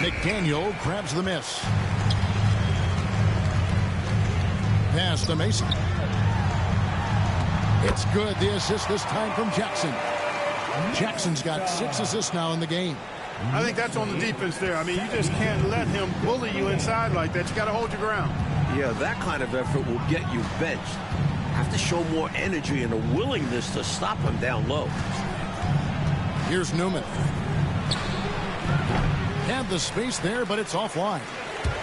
[SPEAKER 1] McDaniel grabs the miss. Pass to Mason. It's good. The assist this time from Jackson. Jackson's got 6 assists now in the game.
[SPEAKER 3] I think that's on the defense there. I mean, you just can't let him bully you inside like that. You got to hold your ground.
[SPEAKER 2] Yeah, that kind of effort will get you benched. Have to show more energy and a willingness to stop him down low.
[SPEAKER 1] Here's Newman. Had the space there, but it's offline.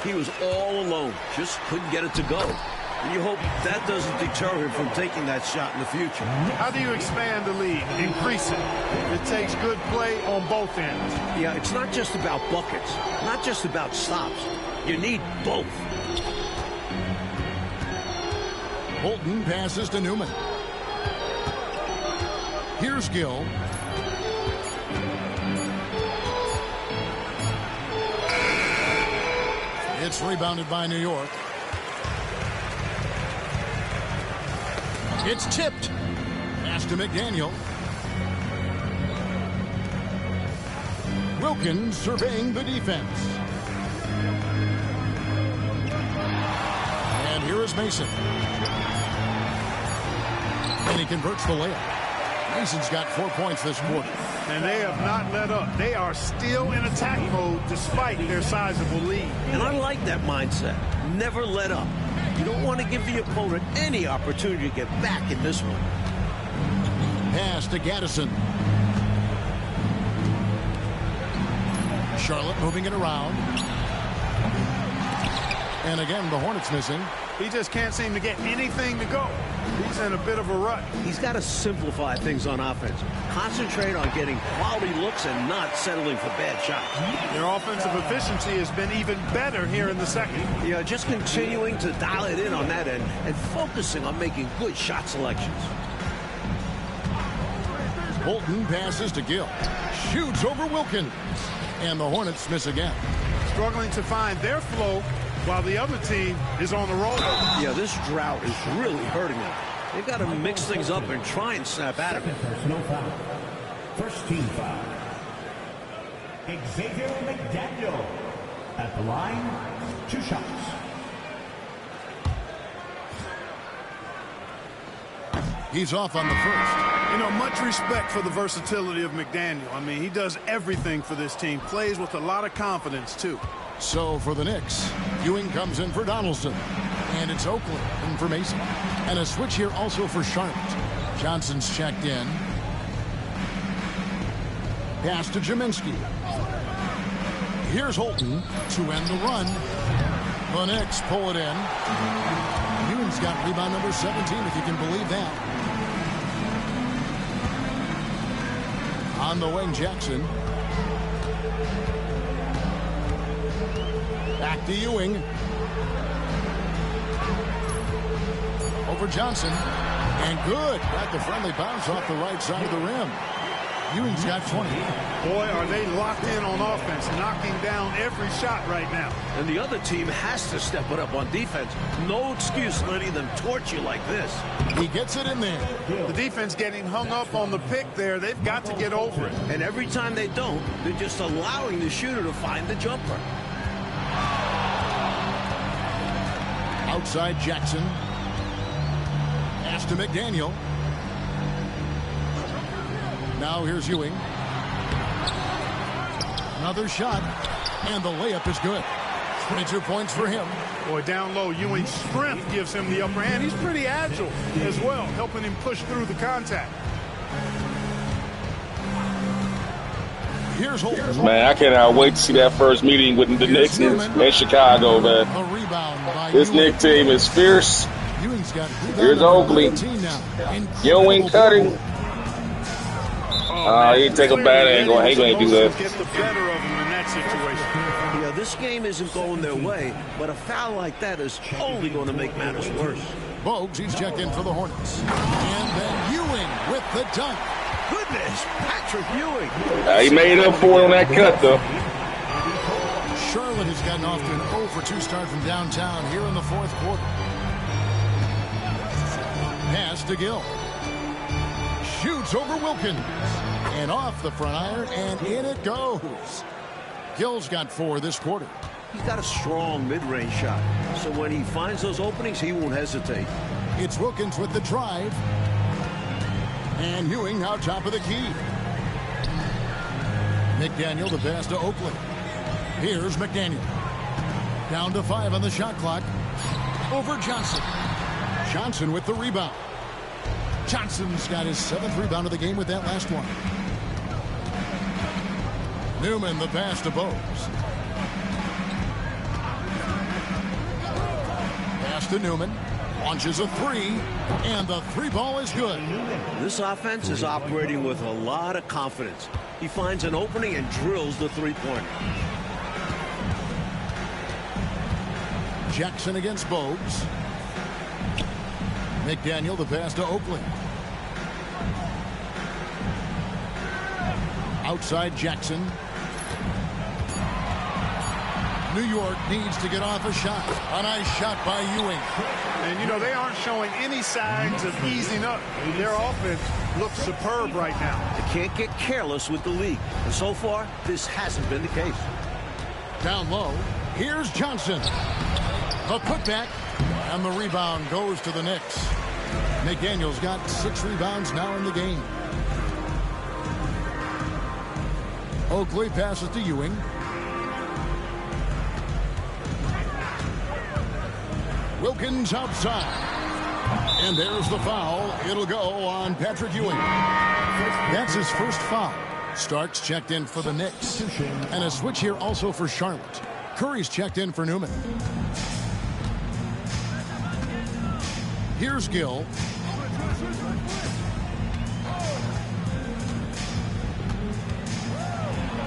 [SPEAKER 2] He was all alone. Just couldn't get it to go. And you hope that doesn't deter him from taking that shot in the future.
[SPEAKER 3] How do you expand the lead? Increase it. It takes good play on both ends.
[SPEAKER 2] Yeah, it's not just about buckets. Not just about stops. You need both.
[SPEAKER 1] Holton passes to Newman. Here's Gill. It's rebounded by New York. It's tipped. Pass to McDaniel. Wilkins surveying the defense. And here is Mason. And he converts the layup. Mason's got 4 points this quarter.
[SPEAKER 3] And they have not let up. They are still in attack mode despite their sizable lead.
[SPEAKER 2] And I like that mindset. Never let up. You don't want to give the opponent any opportunity to get back in this one.
[SPEAKER 1] Pass to Gaddison. Charlotte moving it around. And again, the Hornets missing.
[SPEAKER 3] He just can't seem to get anything to go. He's in a bit of a rut.
[SPEAKER 2] He's got to simplify things on offense. Concentrate on getting quality looks and not settling for bad shots.
[SPEAKER 3] Their offensive efficiency has been even better here in the second.
[SPEAKER 2] Yeah, just continuing to dial it in on that end and focusing on making good shot selections.
[SPEAKER 1] Holton passes to Gill. Shoots over Wilkins. And the Hornets miss again.
[SPEAKER 3] Struggling to find their flow while the other team is on the roll.
[SPEAKER 2] Yeah, this drought is really hurting them. They've got to mix things up and try and snap out of it.
[SPEAKER 4] Personal foul. First team foul. Xavier McDaniel at the line, 2 shots.
[SPEAKER 1] He's off on the first.
[SPEAKER 3] You know, much respect for the versatility of McDaniel. I mean, he does everything for this team. Plays with a lot of confidence, too.
[SPEAKER 1] So for the Knicks, Ewing comes in for Donaldson. And it's Oakley in for Mason. And a switch here also for Charlotte. Johnson's checked in. Pass to Jaminski. Here's Holton to end the run. The Knicks pull it in. Ewing's got rebound number 17, if you can believe that. On the wing, Jackson. Back to Ewing. Over Johnson. And good. Got the friendly bounce off the right side of the rim. Ewing's got 20.
[SPEAKER 3] Boy, are they locked in on offense, knocking down every shot right now.
[SPEAKER 2] And the other team has to step it up on defense. No excuse letting them torch you like this.
[SPEAKER 1] He gets it in there.
[SPEAKER 3] The defense getting hung up on the pick there. They've got to get over it.
[SPEAKER 2] And every time they don't, they're just allowing the shooter to find the jumper.
[SPEAKER 1] Outside Jackson. Pass to McDaniel. Now here's Ewing. Another shot. And the layup is good. 22 points for him.
[SPEAKER 3] Boy, down low, Ewing's strength gives him the upper hand. He's pretty agile as well, helping him push through the contact.
[SPEAKER 1] Here's Holton.
[SPEAKER 5] Man, I cannot wait to see that first meeting with the Knicks in Chicago, man.
[SPEAKER 1] A rebound by
[SPEAKER 5] This
[SPEAKER 1] Ewing.
[SPEAKER 5] Knicks team is fierce.
[SPEAKER 1] Ewing's got
[SPEAKER 5] Here's Oakley. Ewing cutting. He take a bad angle. He ain't do that.
[SPEAKER 3] Get the better of him in that situation.
[SPEAKER 2] Yeah, this game isn't going their way, but a foul like that is only going to make matters worse.
[SPEAKER 1] Bogues, he's checked in for the Hornets. And then Ewing with the dunk.
[SPEAKER 2] Goodness, Patrick Ewing.
[SPEAKER 5] He made up for it on that cut, though.
[SPEAKER 1] Charlotte Charlotte has gotten off to an 0 for 2 start from downtown here in the fourth quarter. Pass to Gill. Shoots over Wilkins. And off the front iron, and in it goes. Gill's got 4 this quarter.
[SPEAKER 2] He's got a strong mid-range shot. So when he finds those openings, he won't hesitate.
[SPEAKER 1] It's Wilkins with the drive. And Ewing now top of the key. McDaniel the pass to Oakley. Here's McDaniel. Down to 5 on the shot clock. Over Johnson. Johnson with the rebound. Johnson's got his 7th rebound of the game with that last one. Newman the pass to Bowes. Pass to Newman. Launches a 3, and the 3-ball is good.
[SPEAKER 2] This offense is operating with a lot of confidence. He finds an opening and drills the 3-pointer.
[SPEAKER 1] Jackson against Bowes. McDaniel the pass to Oakley. Outside Jackson. New York needs to get off a shot. A nice shot by Ewing.
[SPEAKER 3] And, you know, they aren't showing any signs of easing up. Their offense looks superb right now.
[SPEAKER 2] They can't get careless with the league. And so far, this hasn't been the case.
[SPEAKER 1] Down low. Here's Johnson. The putback. And the rebound goes to the Knicks. McDaniel's got 6 rebounds now in the game. Oakley passes to Ewing. Wilkins outside. And there's the foul. It'll go on Patrick Ewing. That's his first foul. Starks checked in for the Knicks. And a switch here also for Charlotte. Curry's checked in for Newman. Here's Gill.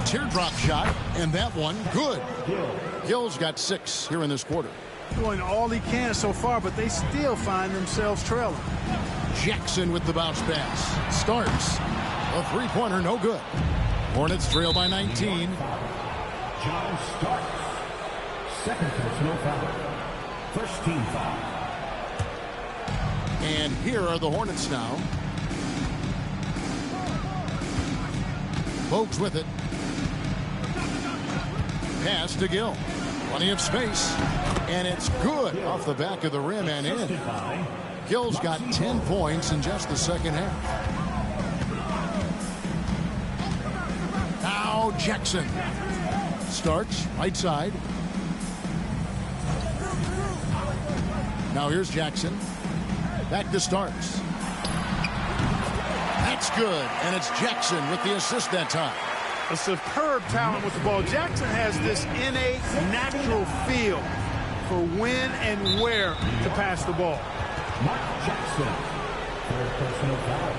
[SPEAKER 1] Teardrop shot, and that one good. Gill's got 6 here in this quarter.
[SPEAKER 3] Doing all he can so far, but they still find themselves trailing.
[SPEAKER 1] Jackson with the bounce pass. Starks. A 3-pointer, no good. Hornets trail by 19.
[SPEAKER 4] John Starks. Second personal foul. First team foul.
[SPEAKER 1] And here are the Hornets now. Bogues with it. Pass to Gill. Plenty of space. And it's good off the back of the rim and in. Gill's got 10 points in just the second half. Now Jackson. Starts right side. Now here's Jackson. Back to Starks. That's good. And it's Jackson with the assist that time.
[SPEAKER 3] A superb talent with the ball. Jackson has this innate, natural feel for when and where to pass the ball.
[SPEAKER 4] Mark Jackson. Third personal foul.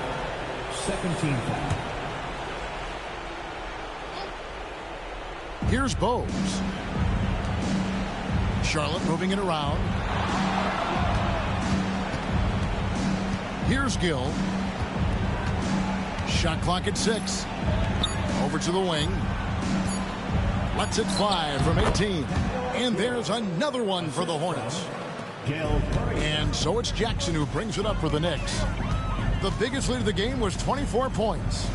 [SPEAKER 4] Second team foul.
[SPEAKER 1] Here's Bowes. Charlotte moving it around. Here's Gill. Shot clock at 6. Over to the wing. Lets it fly from 18. And there's another one for the Hornets. And so it's Jackson who brings it up for the Knicks. The biggest lead of the game was 24 points.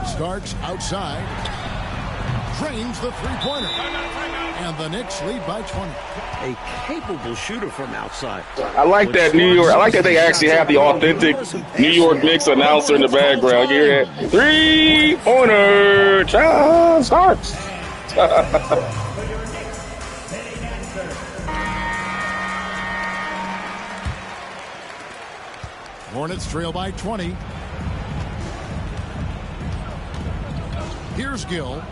[SPEAKER 1] Starks outside. Drains the 3-pointer. And the Knicks lead by 20.
[SPEAKER 2] A capable shooter from outside.
[SPEAKER 5] I like that New York. I like that they actually have the authentic New York Knicks announcer in the background. You hear that? 3-pointer. John Starks.
[SPEAKER 1] Hornets trail by 20. Here's Gill.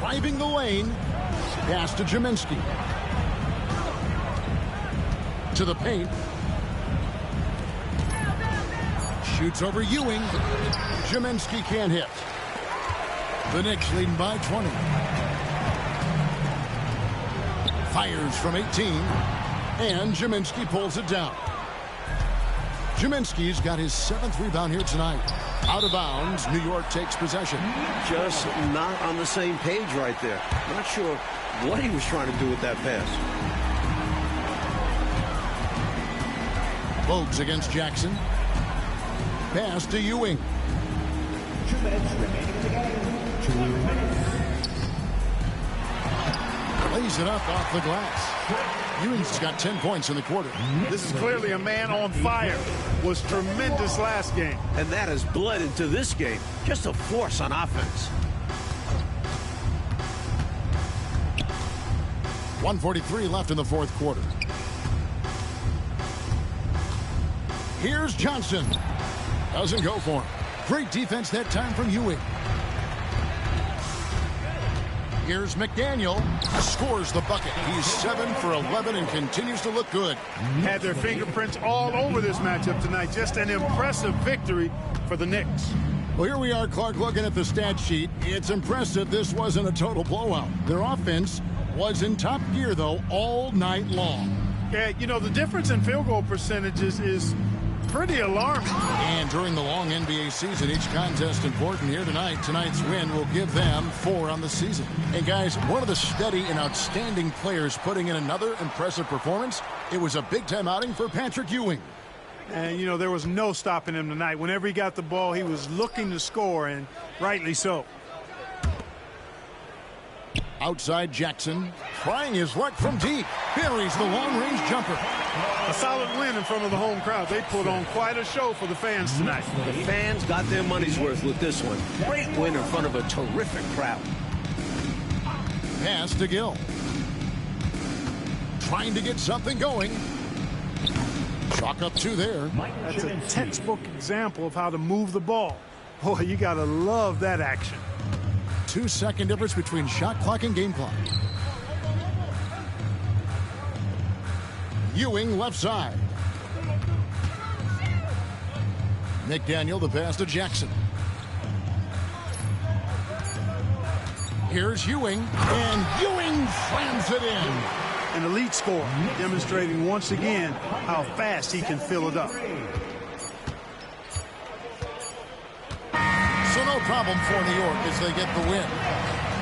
[SPEAKER 1] Driving the lane. Pass to Jaminski. To the paint. Shoots over Ewing. Jaminski can't hit. The Knicks leading by 20. Fires from 18. And Jaminski pulls it down. Jaminski's got his 7th rebound here tonight. Out of bounds. New York takes possession.
[SPEAKER 2] Just not on the same page right there. Not sure what he was trying to do with that pass.
[SPEAKER 1] Bogues against Jackson. Pass to Ewing.
[SPEAKER 4] 2 minutes remaining in the game. 2 minutes.
[SPEAKER 1] Lays it up off the glass. Ewing's got 10 points in the quarter.
[SPEAKER 3] This is clearly a man on fire. Was tremendous last game.
[SPEAKER 2] And that has bled into this game. Just a force on offense.
[SPEAKER 1] 1:43 left in the fourth quarter. Here's Johnson. Doesn't go for him. Great defense that time from Ewing. Here's McDaniel. Scores the bucket. He's 7 for 11 and continues to look good.
[SPEAKER 3] Had their fingerprints all over this matchup tonight. Just an impressive victory for the Knicks.
[SPEAKER 1] Well, here we are, Clark, looking at the stat sheet. It's impressive this wasn't a total blowout. Their offense was in top gear, though, all night long.
[SPEAKER 3] Yeah, you know, the difference in field goal percentages is pretty alarming.
[SPEAKER 1] And during the long NBA season, each contest important here tonight. Tonight's win will give them 4 on the season. And guys, one of the steady and outstanding players putting in another impressive performance. It was a big-time outing for Patrick Ewing.
[SPEAKER 3] And, you know, there was no stopping him tonight. Whenever he got the ball, he was looking to score, and rightly so.
[SPEAKER 1] Outside Jackson, trying his luck from deep. Buries the long-range jumper.
[SPEAKER 3] A solid win in front of the home crowd. They put on quite a show for the fans tonight.
[SPEAKER 2] The fans got their money's worth with this one. Great win in front of a terrific crowd.
[SPEAKER 1] Pass to Gill. Trying to get something going. Chalk up 2 there.
[SPEAKER 3] That's a textbook example of how to move the ball. Boy, you got to love that action.
[SPEAKER 1] 2-second difference between shot clock and game clock. Ewing left side. McDaniel the pass to Jackson. Here's Ewing, and Ewing slams it in.
[SPEAKER 3] An elite score, demonstrating once again how fast he can fill it up.
[SPEAKER 1] So no problem for New York as they get the win.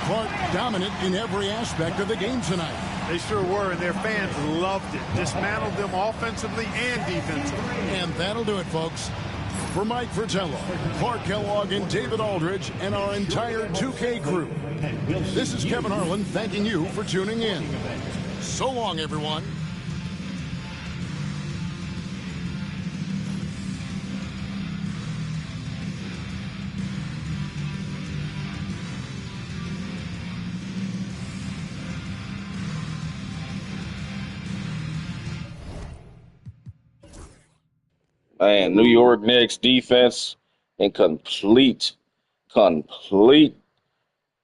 [SPEAKER 1] Clark dominant in every aspect of the game tonight.
[SPEAKER 3] They sure were, and their fans loved it. Dismantled them offensively and defensively.
[SPEAKER 1] And that'll do it, folks. For Mike Fratello, Clark Kellogg, and David Aldridge, and our entire 2K crew, this is Kevin Harlan thanking you for tuning in. So long, everyone.
[SPEAKER 5] Man, New York Knicks defense in complete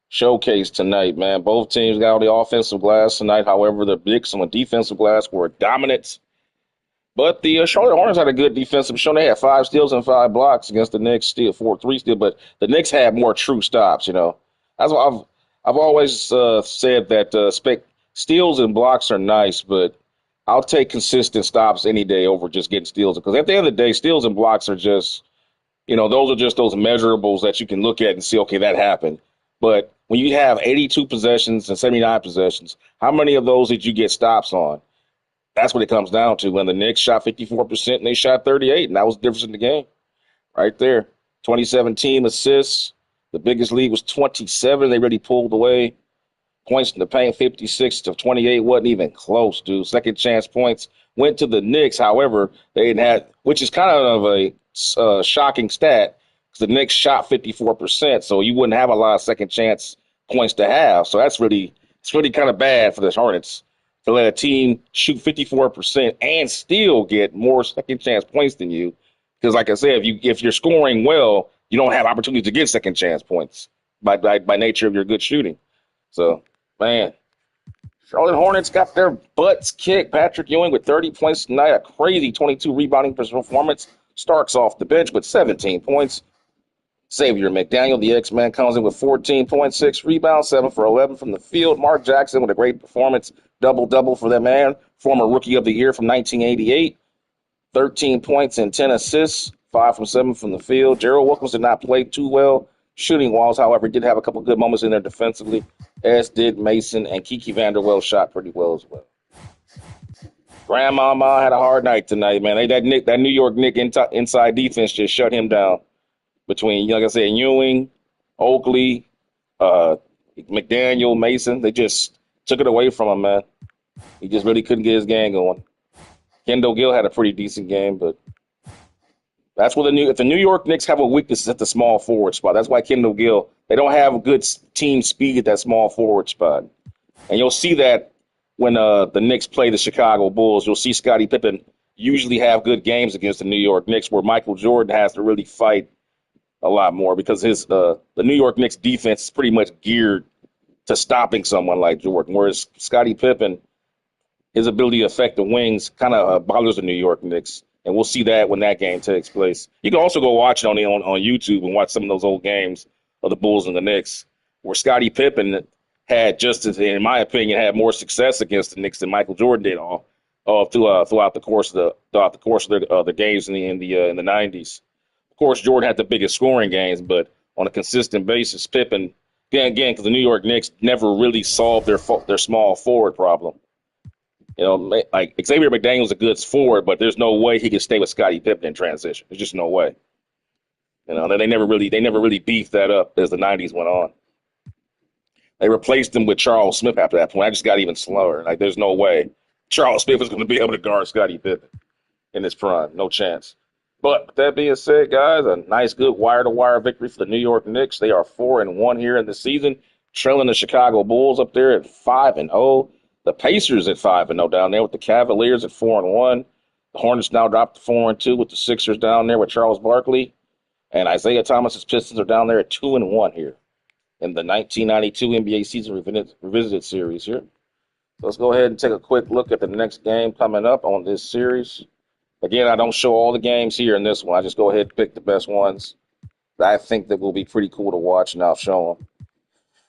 [SPEAKER 5] showcase tonight, man. Both teams got on the offensive glass tonight. However, the Knicks on the defensive glass were dominant. But the Charlotte Hornets had a good defensive show. They had 5 steals and 5 blocks against the Knicks, 3 steals. But the Knicks had more true stops, you know. That's why I've always said that steals and blocks are nice, but I'll take consistent stops any day over just getting steals. Because at the end of the day, steals and blocks are just, you know, those are just those measurables that you can look at and see, okay, that happened. But when you have 82 possessions and 79 possessions, how many of those did you get stops on? That's what it comes down to. When the Knicks shot 54% and they shot 38%, and that was the difference in the game right there. 27 team assists. The biggest lead was 27. They really pulled away. Points in the paint, 56 to 28, wasn't even close, dude. Second chance points went to the Knicks. However, they didn't have, which is kind of a shocking stat, because the Knicks shot 54%, so you wouldn't have a lot of second chance points to have. So it's really kind of bad for the Hornets to let a team shoot 54% and still get more second chance points than you. Because, like I said, if you're scoring well, you don't have opportunities to get second chance points by nature of your good shooting. So, man, Charlotte Hornets got their butts kicked. Patrick Ewing with 30 points tonight, a crazy 22 rebounding performance. Starks off the bench with 17 points. Xavier McDaniel, the X-Man, comes in with 14 points, 6 rebounds, 7 for 11 from the field. Mark Jackson with a great performance, double-double for that man. Former Rookie of the Year from 1988. 13 points and 10 assists 5 from 7 from the field. Gerald Wilkins did not play too well shooting-wise, however, did have a couple good moments in there defensively, as did Mason, and Kiki Vanderwell shot pretty well as well. Grandmama had a hard night tonight, man. That New York Knicks inside defense just shut him down. Between, like I said, Ewing, Oakley, McDaniel, Mason, they just took it away from him, man. He just really couldn't get his game going. Kendall Gill had a pretty decent game, but that's where if the New York Knicks have a weakness at the small forward spot. That's why Kendall Gill, they don't have a good team speed at that small forward spot. And you'll see that when the Knicks play the Chicago Bulls. You'll see Scottie Pippen usually have good games against the New York Knicks, where Michael Jordan has to really fight a lot more because the New York Knicks defense is pretty much geared to stopping someone like Jordan, whereas Scottie Pippen, his ability to affect the wings kind of bothers the New York Knicks, and we'll see that when that game takes place. You can also go watch it on YouTube and watch some of those old games of the Bulls and the Knicks, where Scottie Pippen had in my opinion, had more success against the Knicks than Michael Jordan did throughout the course of the games in the 90s. Of course, Jordan had the biggest scoring games, but on a consistent basis, Pippen, again, because the New York Knicks never really solved their small forward problem. You know, like Xavier McDaniel's a good forward, but there's no way he could stay with Scottie Pippen in transition. There's just no way. You know, they never really beefed that up as the 90s went on. They replaced him with Charles Smith after that point. I just got even slower. Like, there's no way Charles Smith was going to be able to guard Scottie Pippen in his prime. No chance. But with that being said, guys, a nice, good wire-to-wire victory for the New York Knicks. They are 4-1 here in the season, trailing the Chicago Bulls up there at 5-0. The Pacers at 5-0 down there with the Cavaliers at 4-1. The Hornets now dropped to 4-2 with the Sixers down there with Charles Barkley. And Isaiah Thomas's Pistons are down there at 2-1 here in the 1992 NBA season revisited series here. So let's go ahead and take a quick look at the next game coming up on this series. Again, I don't show all the games here in this one. I just go ahead and pick the best ones that I think that will be pretty cool to watch, and I'll show them.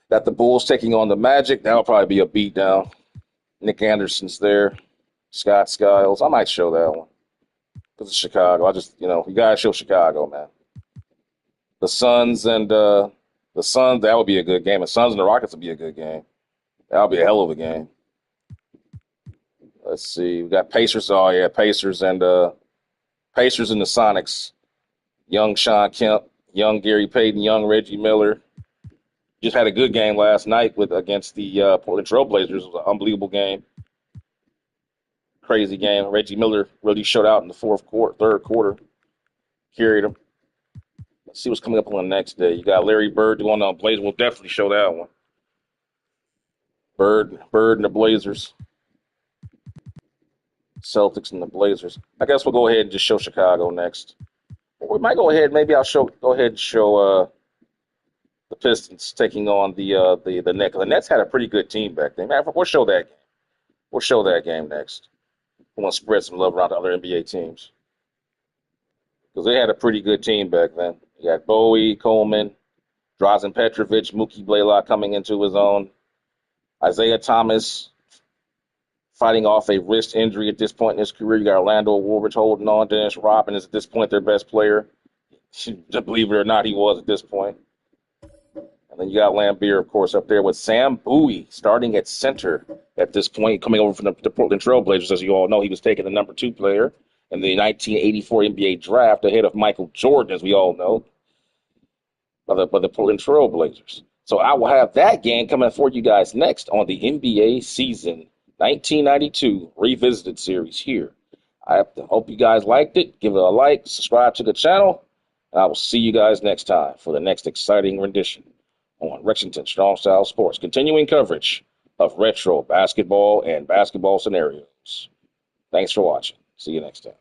[SPEAKER 5] Got the Bulls taking on the Magic. That'll probably be a beatdown. Nick Anderson's there. Scott Skiles. I might show that one because it's Chicago. You got to show Chicago, man. The Suns, that would be a good game. The Suns and the Rockets would be a good game. That'll be a hell of a game. Let's see. We got Pacers. Oh, yeah, Pacers and the Sonics. Young Sean Kemp, young Gary Payton, young Reggie Miller. Just had a good game last night against the Portland Trail Blazers. It was an unbelievable game. Crazy game. Reggie Miller really showed out in the third quarter. Carried him. Let's see what's coming up on the next day. You got Larry Bird doing on Blazers. We'll definitely show that one. Bird and the Blazers. Celtics and the Blazers. I guess we'll go ahead and just show Chicago next. We might go ahead. Maybe I'll go ahead and show the Pistons taking on the Nets. The Nets had a pretty good team back then. We'll show that game. We'll show that game next. We want to spread some love around to other NBA teams because they had a pretty good team back then. You got Bowie, Coleman, Drazen Petrovic, Mookie Blaylock coming into his own. Isaiah Thomas fighting off a wrist injury at this point in his career. You got Orlando Woolridge holding on. Dennis Rodman is at this point their best player. Believe it or not, he was at this point. And then you got Lambeer, of course, up there with Sam Bowie starting at center at this point, coming over from the Portland Trail Blazers. As you all know, he was taking the number 2 player in the 1984 NBA draft ahead of Michael Jordan, as we all know, by the Portland Trail Blazers. So I will have that game coming for you guys next on the NBA season 1992 Revisited series here. I hope you guys liked it. Give it a like, subscribe to the channel, and I will see you guys next time for the next exciting rendition on Lexington Strong Style Sports, continuing coverage of retro basketball and basketball scenarios. Thanks for watching. See you next time.